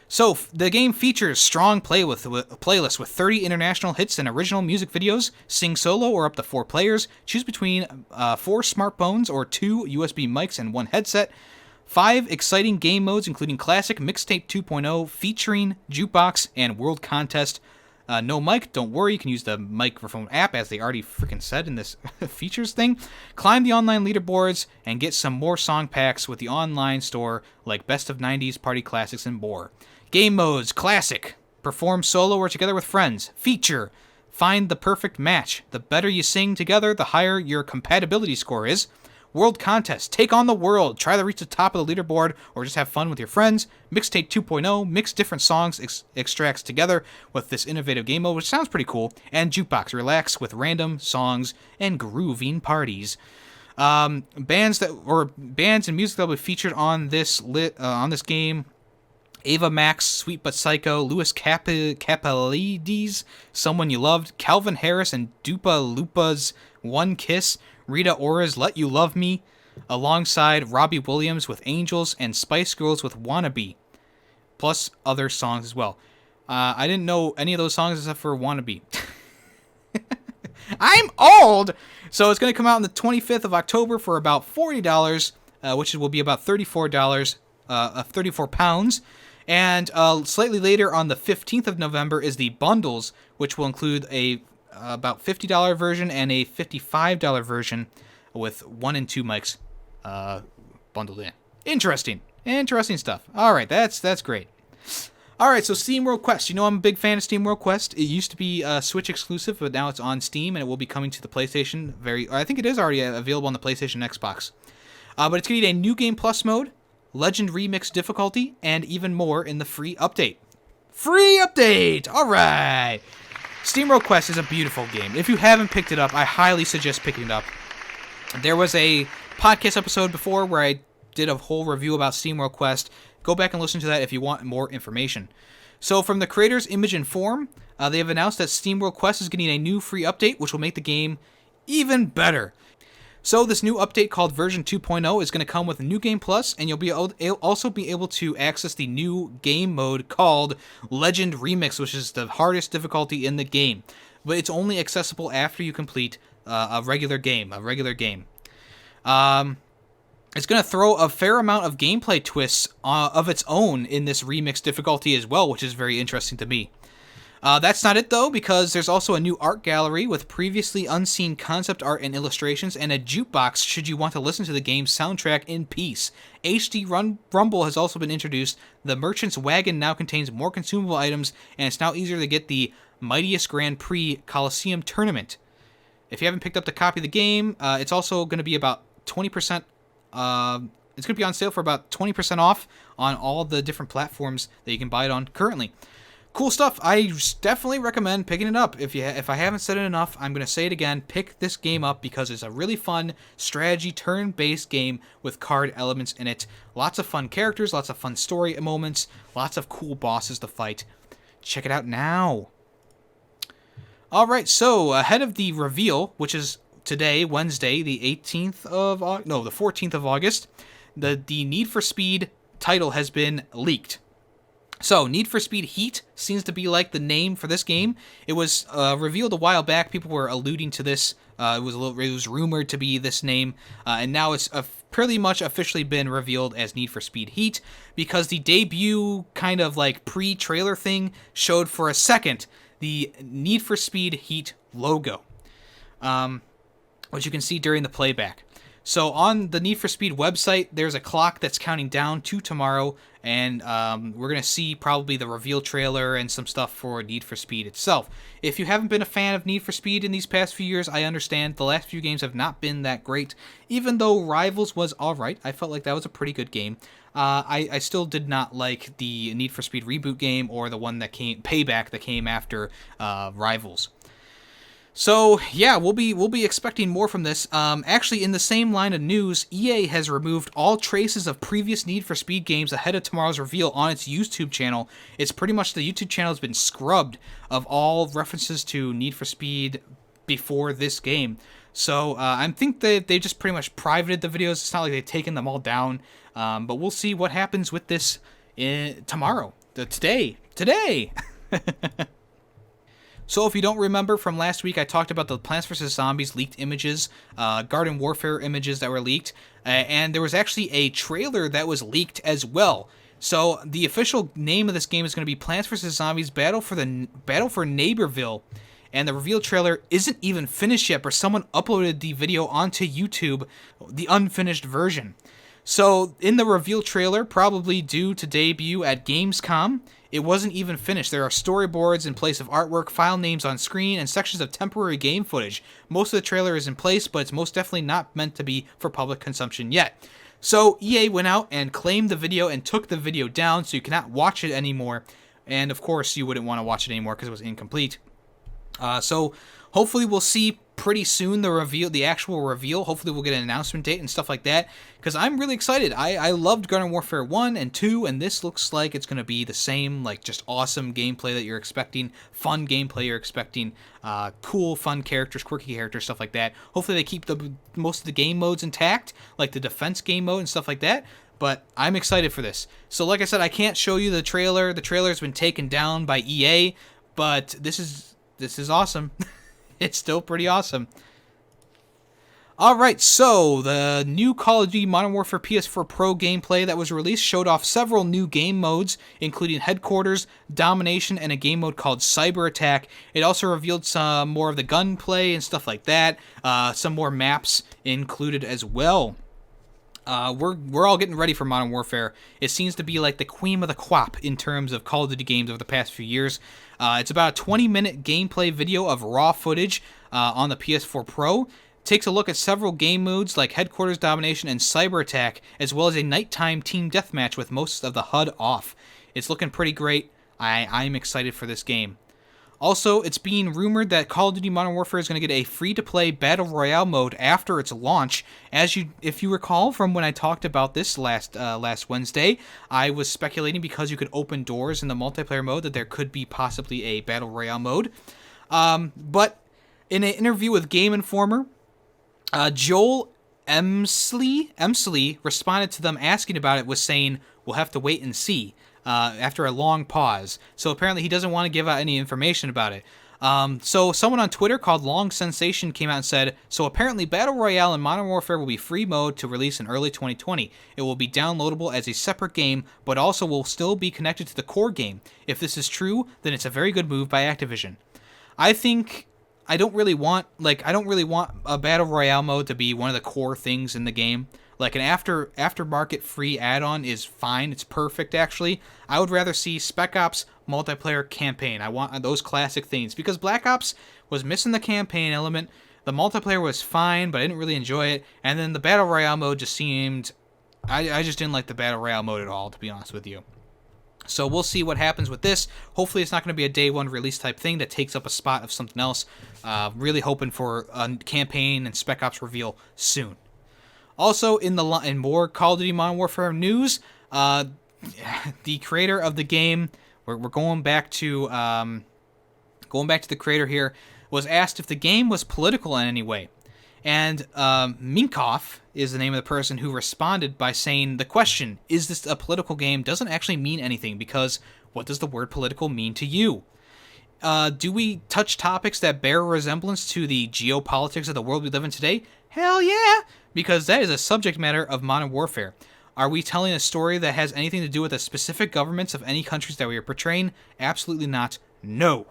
So, the game features strong playlists with 30 international hits and original music videos, sing solo or up to 4 players, choose between 4 smartphones or 2 USB mics and 1 headset, 5 exciting game modes including Classic, Mixtape 2.0, featuring Jukebox, and World Contest. No mic, don't worry, you can use the microphone app, as they already freaking said in this features thing. Climb the online leaderboards and get some more song packs with the online store, like Best of 90s, Party Classics, and more. Game modes: Classic, perform solo or together with friends. Feature, find the perfect match. The better you sing together, the higher your compatibility score is. World Contest, take on the world. Try to reach the top of the leaderboard or just have fun with your friends. Mixtape 2.0, mix different songs extracts together with this innovative game mode, which sounds pretty cool. And Jukebox, relax with random songs and grooving parties. Bands and music that will be featured on this game: Ava Max, Sweet But Psycho, Louis Capaldi's Someone You Loved, Calvin Harris and Dupa Lupa's One Kiss, Rita Ora's Let You Love Me, alongside Robbie Williams with Angels and Spice Girls with Wannabe, plus other songs as well. I didn't know any of those songs except for Wannabe. I'm old! So it's going to come out on the 25th of October for about $40, which will be about $34, 34 pounds. And slightly later on the 15th of November is the bundles, which will include a about $50 version and a $55 version with 1 and 2 mics bundled in. Interesting stuff. All right, that's great. All right, so SteamWorld Quest. You know I'm a big fan of SteamWorld Quest. It used to be Switch exclusive, but now it's on Steam, and it will be coming to the PlayStation. I think it is already available on the PlayStation and Xbox. But it's going to need a New Game Plus mode, Legend Remix difficulty, and even more in the free update. Free update! Alright! SteamWorld Quest is a beautiful game. If you haven't picked it up, I highly suggest picking it up. There was a podcast episode before where I did a whole review about SteamWorld Quest. Go back and listen to that if you want more information. So from the creators Image and Form, they have announced that SteamWorld Quest is getting a new free update, which will make the game even better. So this new update called version 2.0 is going to come with a new game plus, and you'll also be able to access the new game mode called Legend Remix, which is the hardest difficulty in the game. But it's only accessible after you complete a regular game. It's going to throw a fair amount of gameplay twists of its own in this remix difficulty as well, which is very interesting to me. That's not it, though, because there's also a new art gallery with previously unseen concept art and illustrations, and a jukebox should you want to listen to the game's soundtrack in peace. HD Rumble has also been introduced. The Merchant's Wagon now contains more consumable items, and it's now easier to get the Mightiest Grand Prix Coliseum Tournament. If you haven't picked up the copy of the game, it's also going to be about 20%. It's going to be on sale for about 20% off on all the different platforms that you can buy it on currently. Cool stuff. I definitely recommend picking it up. If I haven't said it enough, I'm going to say it again. Pick this game up because it's a really fun strategy turn-based game with card elements in it. Lots of fun characters, lots of fun story moments, lots of cool bosses to fight. Check it out now. Alright, so ahead of the reveal, which is today, Wednesday, the 14th of August, the Need for Speed title has been leaked. So, Need for Speed Heat seems to be like the name for this game. It was revealed a while back. People were alluding to this. It was rumored to be this name, and now it's pretty much officially been revealed as Need for Speed Heat because the debut kind of like pre-trailer thing showed for a second the Need for Speed Heat logo, which you can see during the playback. So on the Need for Speed website, there's a clock that's counting down to tomorrow, and we're going to see probably the reveal trailer and some stuff for Need for Speed itself. If you haven't been a fan of Need for Speed in these past few years, I understand. The last few games have not been that great. Even though Rivals was alright, I felt like that was a pretty good game. I still did not like the Need for Speed reboot game or the one that came, Payback, that came after Rivals. So, yeah, we'll be expecting more from this. Actually, in the same line of news, EA has removed all traces of previous Need for Speed games ahead of tomorrow's reveal on its YouTube channel. It's pretty much the YouTube channel has been scrubbed of all references to Need for Speed before this game. So, I think they just pretty much privated the videos. It's not like they've taken them all down. But we'll see what happens with this tomorrow. Today! So if you don't remember from last week, I talked about the Plants vs. Zombies leaked images, Garden Warfare images that were leaked, and there was actually a trailer that was leaked as well. So the official name of this game is going to be Plants vs. Zombies Battle for Neighborville, and the reveal trailer isn't even finished yet, but someone uploaded the video onto YouTube, the unfinished version. So in the reveal trailer, probably due to debut at Gamescom, it wasn't even finished. There are storyboards in place of artwork, file names on screen, and sections of temporary game footage. Most of the trailer is in place, but it's most definitely not meant to be for public consumption yet. So EA went out and claimed the video and took the video down, so you cannot watch it anymore. And of course, you wouldn't want to watch it anymore because it was incomplete. So hopefully we'll see pretty soon the actual reveal. Hopefully we'll get an announcement date and stuff like that, because I'm really excited. I loved Garden Warfare 1 and 2, and this looks like it's going to be the same, like just awesome gameplay that you're expecting, fun gameplay you're expecting, cool, fun characters, quirky characters, stuff like that. Hopefully they keep most of the game modes intact, like the defense game mode and stuff like that. But I'm excited for this. So like I said, I can't show you the trailer. The trailer's been taken down by EA, but this is awesome. It's still pretty awesome. Alright, so the new Call of Duty Modern Warfare PS4 Pro gameplay that was released showed off several new game modes, including Headquarters, Domination, and a game mode called Cyber Attack. It also revealed some more of the gunplay and stuff like that. Some more maps included as well. We're all getting ready for Modern Warfare. It seems to be like the cream of the crop in terms of Call of Duty games over the past few years. It's about a 20-minute gameplay video of raw footage on the PS4 Pro. Takes a look at several game modes like Headquarters, Domination, and Cyber Attack, as well as a nighttime team deathmatch with most of the HUD off. It's looking pretty great. I'm excited for this game. Also, it's being rumored that Call of Duty Modern Warfare is going to get a free-to-play Battle Royale mode after its launch. If you recall from when I talked about this last Wednesday, I was speculating because you could open doors in the multiplayer mode that there could be possibly a Battle Royale mode. But in an interview with Game Informer, Joel Emsley responded to them asking about it with saying, "We'll have to wait and see." After a long pause. So apparently he doesn't want to give out any information about it. So someone on Twitter called Long Sensation came out and said, so apparently Battle Royale in Modern Warfare will be free mode to release in early 2020. It will be downloadable as a separate game, but also will still be connected to the core game. If this is true, then it's a very good move by Activision. I don't really want a Battle Royale mode to be one of the core things in the game. Like an aftermarket free add-on is fine. It's perfect, actually. I would rather see Spec Ops multiplayer campaign. I want those classic things. Because Black Ops was missing the campaign element. The multiplayer was fine, but I didn't really enjoy it. And then the Battle Royale mode just seemed... I just didn't like the Battle Royale mode at all, to be honest with you. So we'll see what happens with this. Hopefully it's not going to be a day one release type thing that takes up a spot of something else. Really hoping for a campaign and Spec Ops reveal soon. Also, in more Call of Duty Modern Warfare news, the creator of the game, we're going back to the creator here, was asked if the game was political in any way, and Minkoff is the name of the person who responded by saying the question, "Is this a political game?" doesn't actually mean anything because what does the word political mean to you? Do we touch topics that bear a resemblance to the geopolitics of the world we live in today? Hell yeah! Because that is a subject matter of Modern Warfare. Are we telling a story that has anything to do with the specific governments of any countries that we are portraying? Absolutely not. No.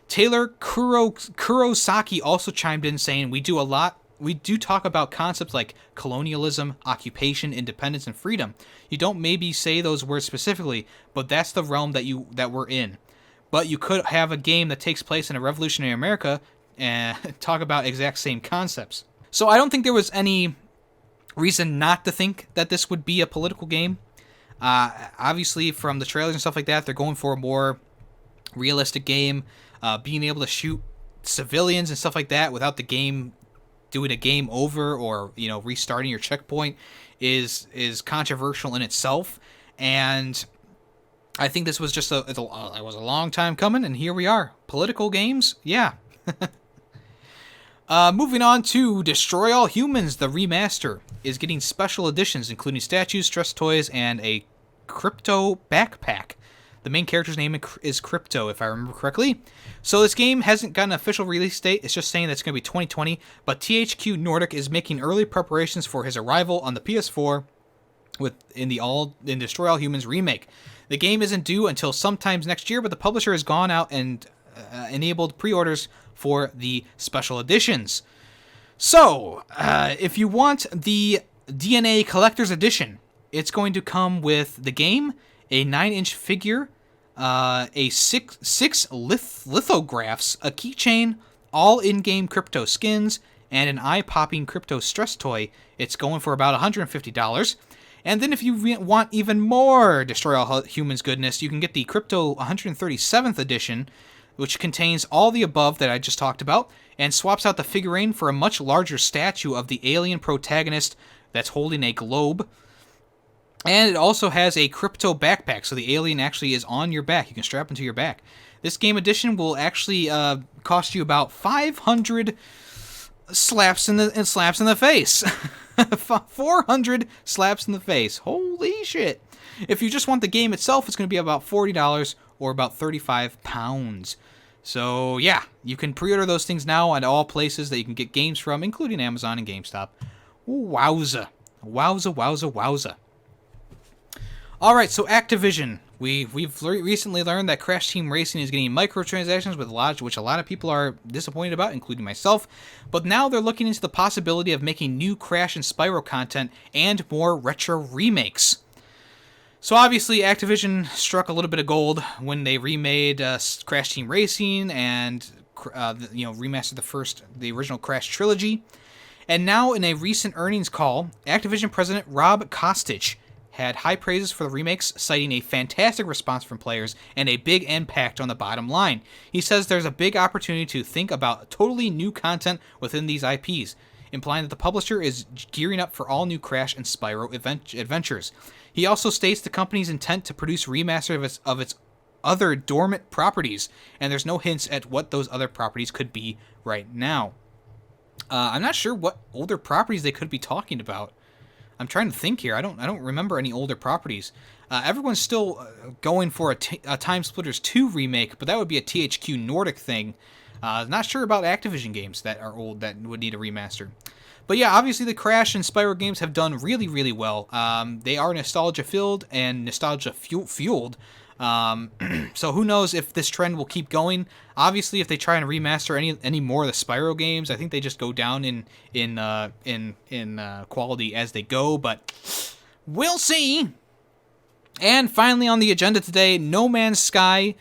Taylor Kurosaki also chimed in saying, we do talk about concepts like colonialism, occupation, independence, and freedom. You don't maybe say those words specifically, but that's the realm that we're in. But you could have a game that takes place in a revolutionary America and talk about exact same concepts. So I don't think there was any reason not to think that this would be a political game. Obviously, from the trailers and stuff like that, they're going for a more realistic game. Being able to shoot civilians and stuff like that without the game doing a game over or restarting your checkpoint is controversial in itself. And I think this was just it was a long time coming, and here we are. Political games, yeah. Moving on to Destroy All Humans, the remaster, is getting special editions, including statues, stress toys, and a crypto backpack. The main character's name is Crypto, if I remember correctly. So this game hasn't got an official release date. It's just saying that it's going to be 2020, but THQ Nordic is making early preparations for his arrival on the PS4 in Destroy All Humans remake. The game isn't due until sometimes next year, but the publisher has gone out and enabled pre-orders for the special editions. So, if you want the DNA Collector's Edition, it's going to come with the game, a 9-inch figure, a six lithographs, a keychain, all in-game crypto skins, and an eye-popping crypto stress toy. It's going for about $150. And then if you want even more Destroy All Humans goodness, you can get the Crypto 137th edition, which contains all the above that I just talked about, and swaps out the figurine for a much larger statue of the alien protagonist that's holding a globe. And it also has a crypto backpack, so the alien actually is on your back. You can strap him to your back. This game edition will actually cost you about 500 slaps in the face. 400 slaps in the face. Holy shit. If you just want the game itself, it's going to be about $40 or about 35 pounds. So, yeah, you can pre-order those things now at all places that you can get games from, including Amazon and GameStop. Wowza. Wowza, wowza, wowza. Alright, so Activision. We've recently learned that Crash Team Racing is getting microtransactions with Leauge, which a lot of people are disappointed about, including myself. But now they're looking into the possibility of making new Crash and Spyro content and more retro remakes. So obviously, Activision struck a little bit of gold when they remade Crash Team Racing and remastered the original Crash trilogy. And now, in a recent earnings call, Activision President Rob Kostich had high praises for the remakes, citing a fantastic response from players and a big impact on the bottom line. He says there's a big opportunity to think about totally new content within these IPs, implying that the publisher is gearing up for all new Crash and Spyro adventures. He also states the company's intent to produce remasters of its other dormant properties, and there's no hints at what those other properties could be right now. I'm not sure what older properties they could be talking about. I'm trying to think here. I don't remember any older properties. Everyone's still going for a Time Splitters 2 remake, but that would be a THQ Nordic thing. Not sure about Activision games that are old that would need a remaster. But yeah, obviously the Crash and Spyro games have done really, really well. They are nostalgia-filled and nostalgia-fueled. So who knows if this trend will keep going. Obviously, if they try and remaster any more of the Spyro games, I think they just go down in quality as they go, but we'll see. And finally on the agenda today, No Man's Sky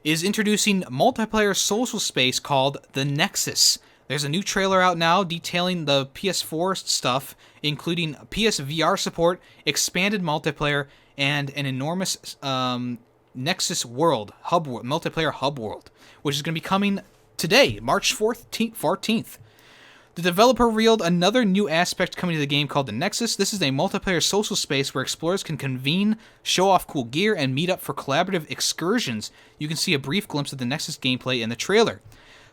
is introducing multiplayer social space called The Nexus. There's a new trailer out now detailing the PS4 stuff, including PSVR support, expanded multiplayer, and an enormous Nexus world, multiplayer hub world, which is going to be coming today, March 14th. The developer revealed another new aspect coming to the game called the Nexus. This is a multiplayer social space where explorers can convene, show off cool gear, and meet up for collaborative excursions. You can see a brief glimpse of the Nexus gameplay in the trailer.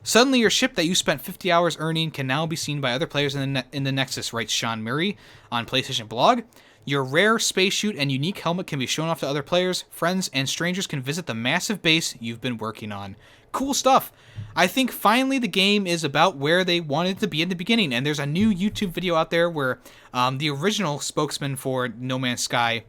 Suddenly, your ship that you spent 50 hours earning can now be seen by other players in the Nexus, writes Sean Murray on PlayStation Blog. Your rare spacesuit and unique helmet can be shown off to other players, friends, and strangers can visit the massive base you've been working on. Cool stuff. I think finally the game is about where they wanted it to be in the beginning, and there's a new YouTube video out there where the original spokesman for No Man's Sky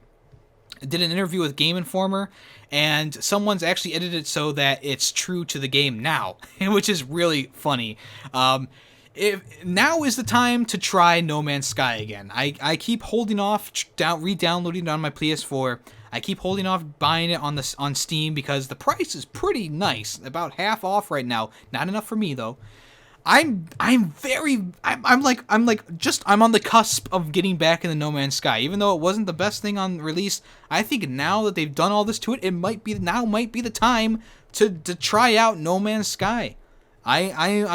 did an interview with Game Informer, and someone's actually edited it so that it's true to the game now, which is really funny. Now is the time to try No Man's Sky again. I keep holding off re-downloading it on my PS4. I keep holding off buying it on Steam because the price is pretty nice, about half off right now. Not enough for me though. I'm on the cusp of getting back in the No Man's Sky. Even though it wasn't the best thing on release, I think now that they've done all this to it, it might be the time to try out No Man's Sky. I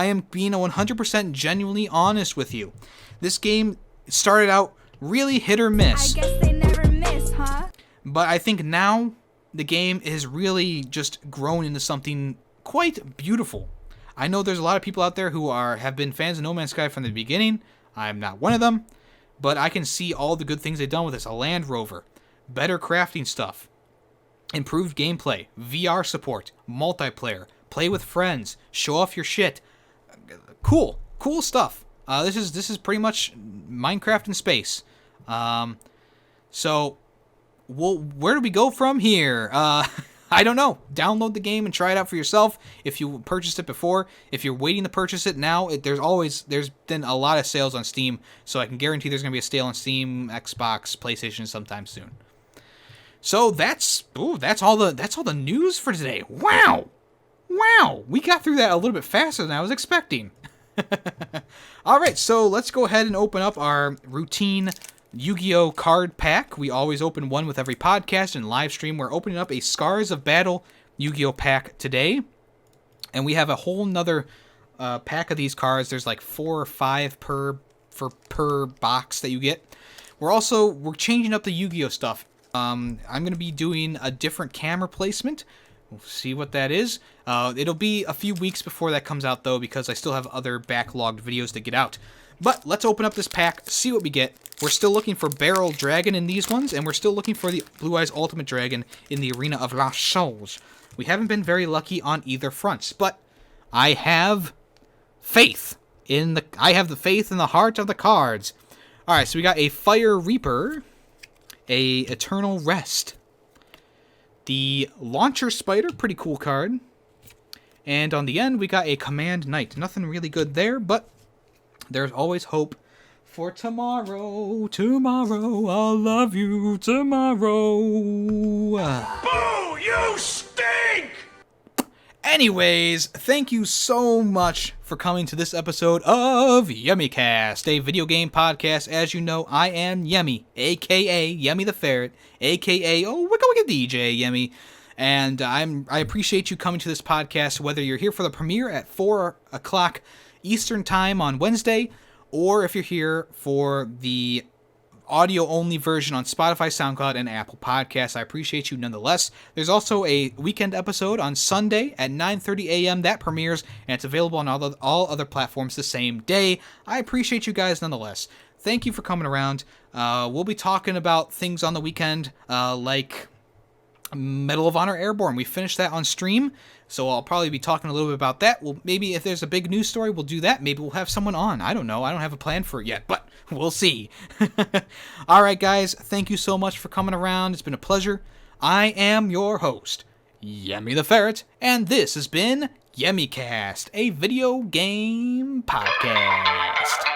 am being 100% genuinely honest with you. This game started out really hit or miss. I guess they never miss, huh? But I think now the game has really just grown into something quite beautiful. I know there's a lot of people out there who have been fans of No Man's Sky from the beginning. I'm not one of them, but I can see all the good things they've done with this. A Land Rover, better crafting stuff, improved gameplay, VR support, multiplayer, play with friends, show off your shit. Cool stuff. This is pretty much Minecraft in space. So, where do we go from here? I don't know. Download the game and try it out for yourself. If you purchased it before, if you're waiting to purchase it now, there's been a lot of sales on Steam, so I can guarantee there's gonna be a sale on Steam, Xbox, PlayStation sometime soon. So that's all the news for today. Wow, we got through that a little bit faster than I was expecting. All right, so let's go ahead and open up our routine YuGiOh card pack. We always open one with every podcast and live stream. We're opening up a Scars of Battle YuGiOh pack today, and we have a whole nother pack of these cards. There's like 4 or 5 per box that you get. We're changing up the YuGiOh stuff. I'm gonna be doing a different camera placement. We'll see what that is. It'll be a few weeks before that comes out though, because I still have other backlogged videos to get out. But let's open up this pack, see what we get. We're still looking for Barrel Dragon in these ones, and we're still looking for the Blue Eyes Ultimate Dragon in the Arena of Lost Souls. We haven't been very lucky on either fronts, but I have faith in the faith in the heart of the cards. All right, so we got a Fire Reaper, a Eternal Rest, the Launcher Spider, pretty cool card, and on the end we got a Command Knight. Nothing really good there, but there's always hope for tomorrow. Tomorrow, I'll love you tomorrow. Boo! You stink! Anyways, thank you so much for coming to this episode of YemmyCast, a video game podcast. As you know, I am Yemmy, a.k.a. Yemmy the Ferret, a.k.a. Wicka Wicka DJ Yemmy. And I appreciate you coming to this podcast, whether you're here for the premiere at 4 o'clock Eastern Time on Wednesday, or if you're here for the audio-only version on Spotify, SoundCloud, and Apple Podcasts. I appreciate you nonetheless. There's also a weekend episode on Sunday at 9:30 a.m. that premieres, and it's available on all other platforms the same day. I appreciate you guys nonetheless. Thank you for coming around. We'll be talking about things on the weekend, like Medal of Honor Airborne. We finished that on stream, so I'll probably be talking a little bit about that. Well, maybe if there's a big news story, we'll do that. Maybe we'll have someone on. I don't know. I don't have a plan for it yet, but we'll see. All right, guys. Thank you so much for coming around. It's been a pleasure. I am your host, Yemmy the Ferret, and this has been YemmyCast, a video game podcast.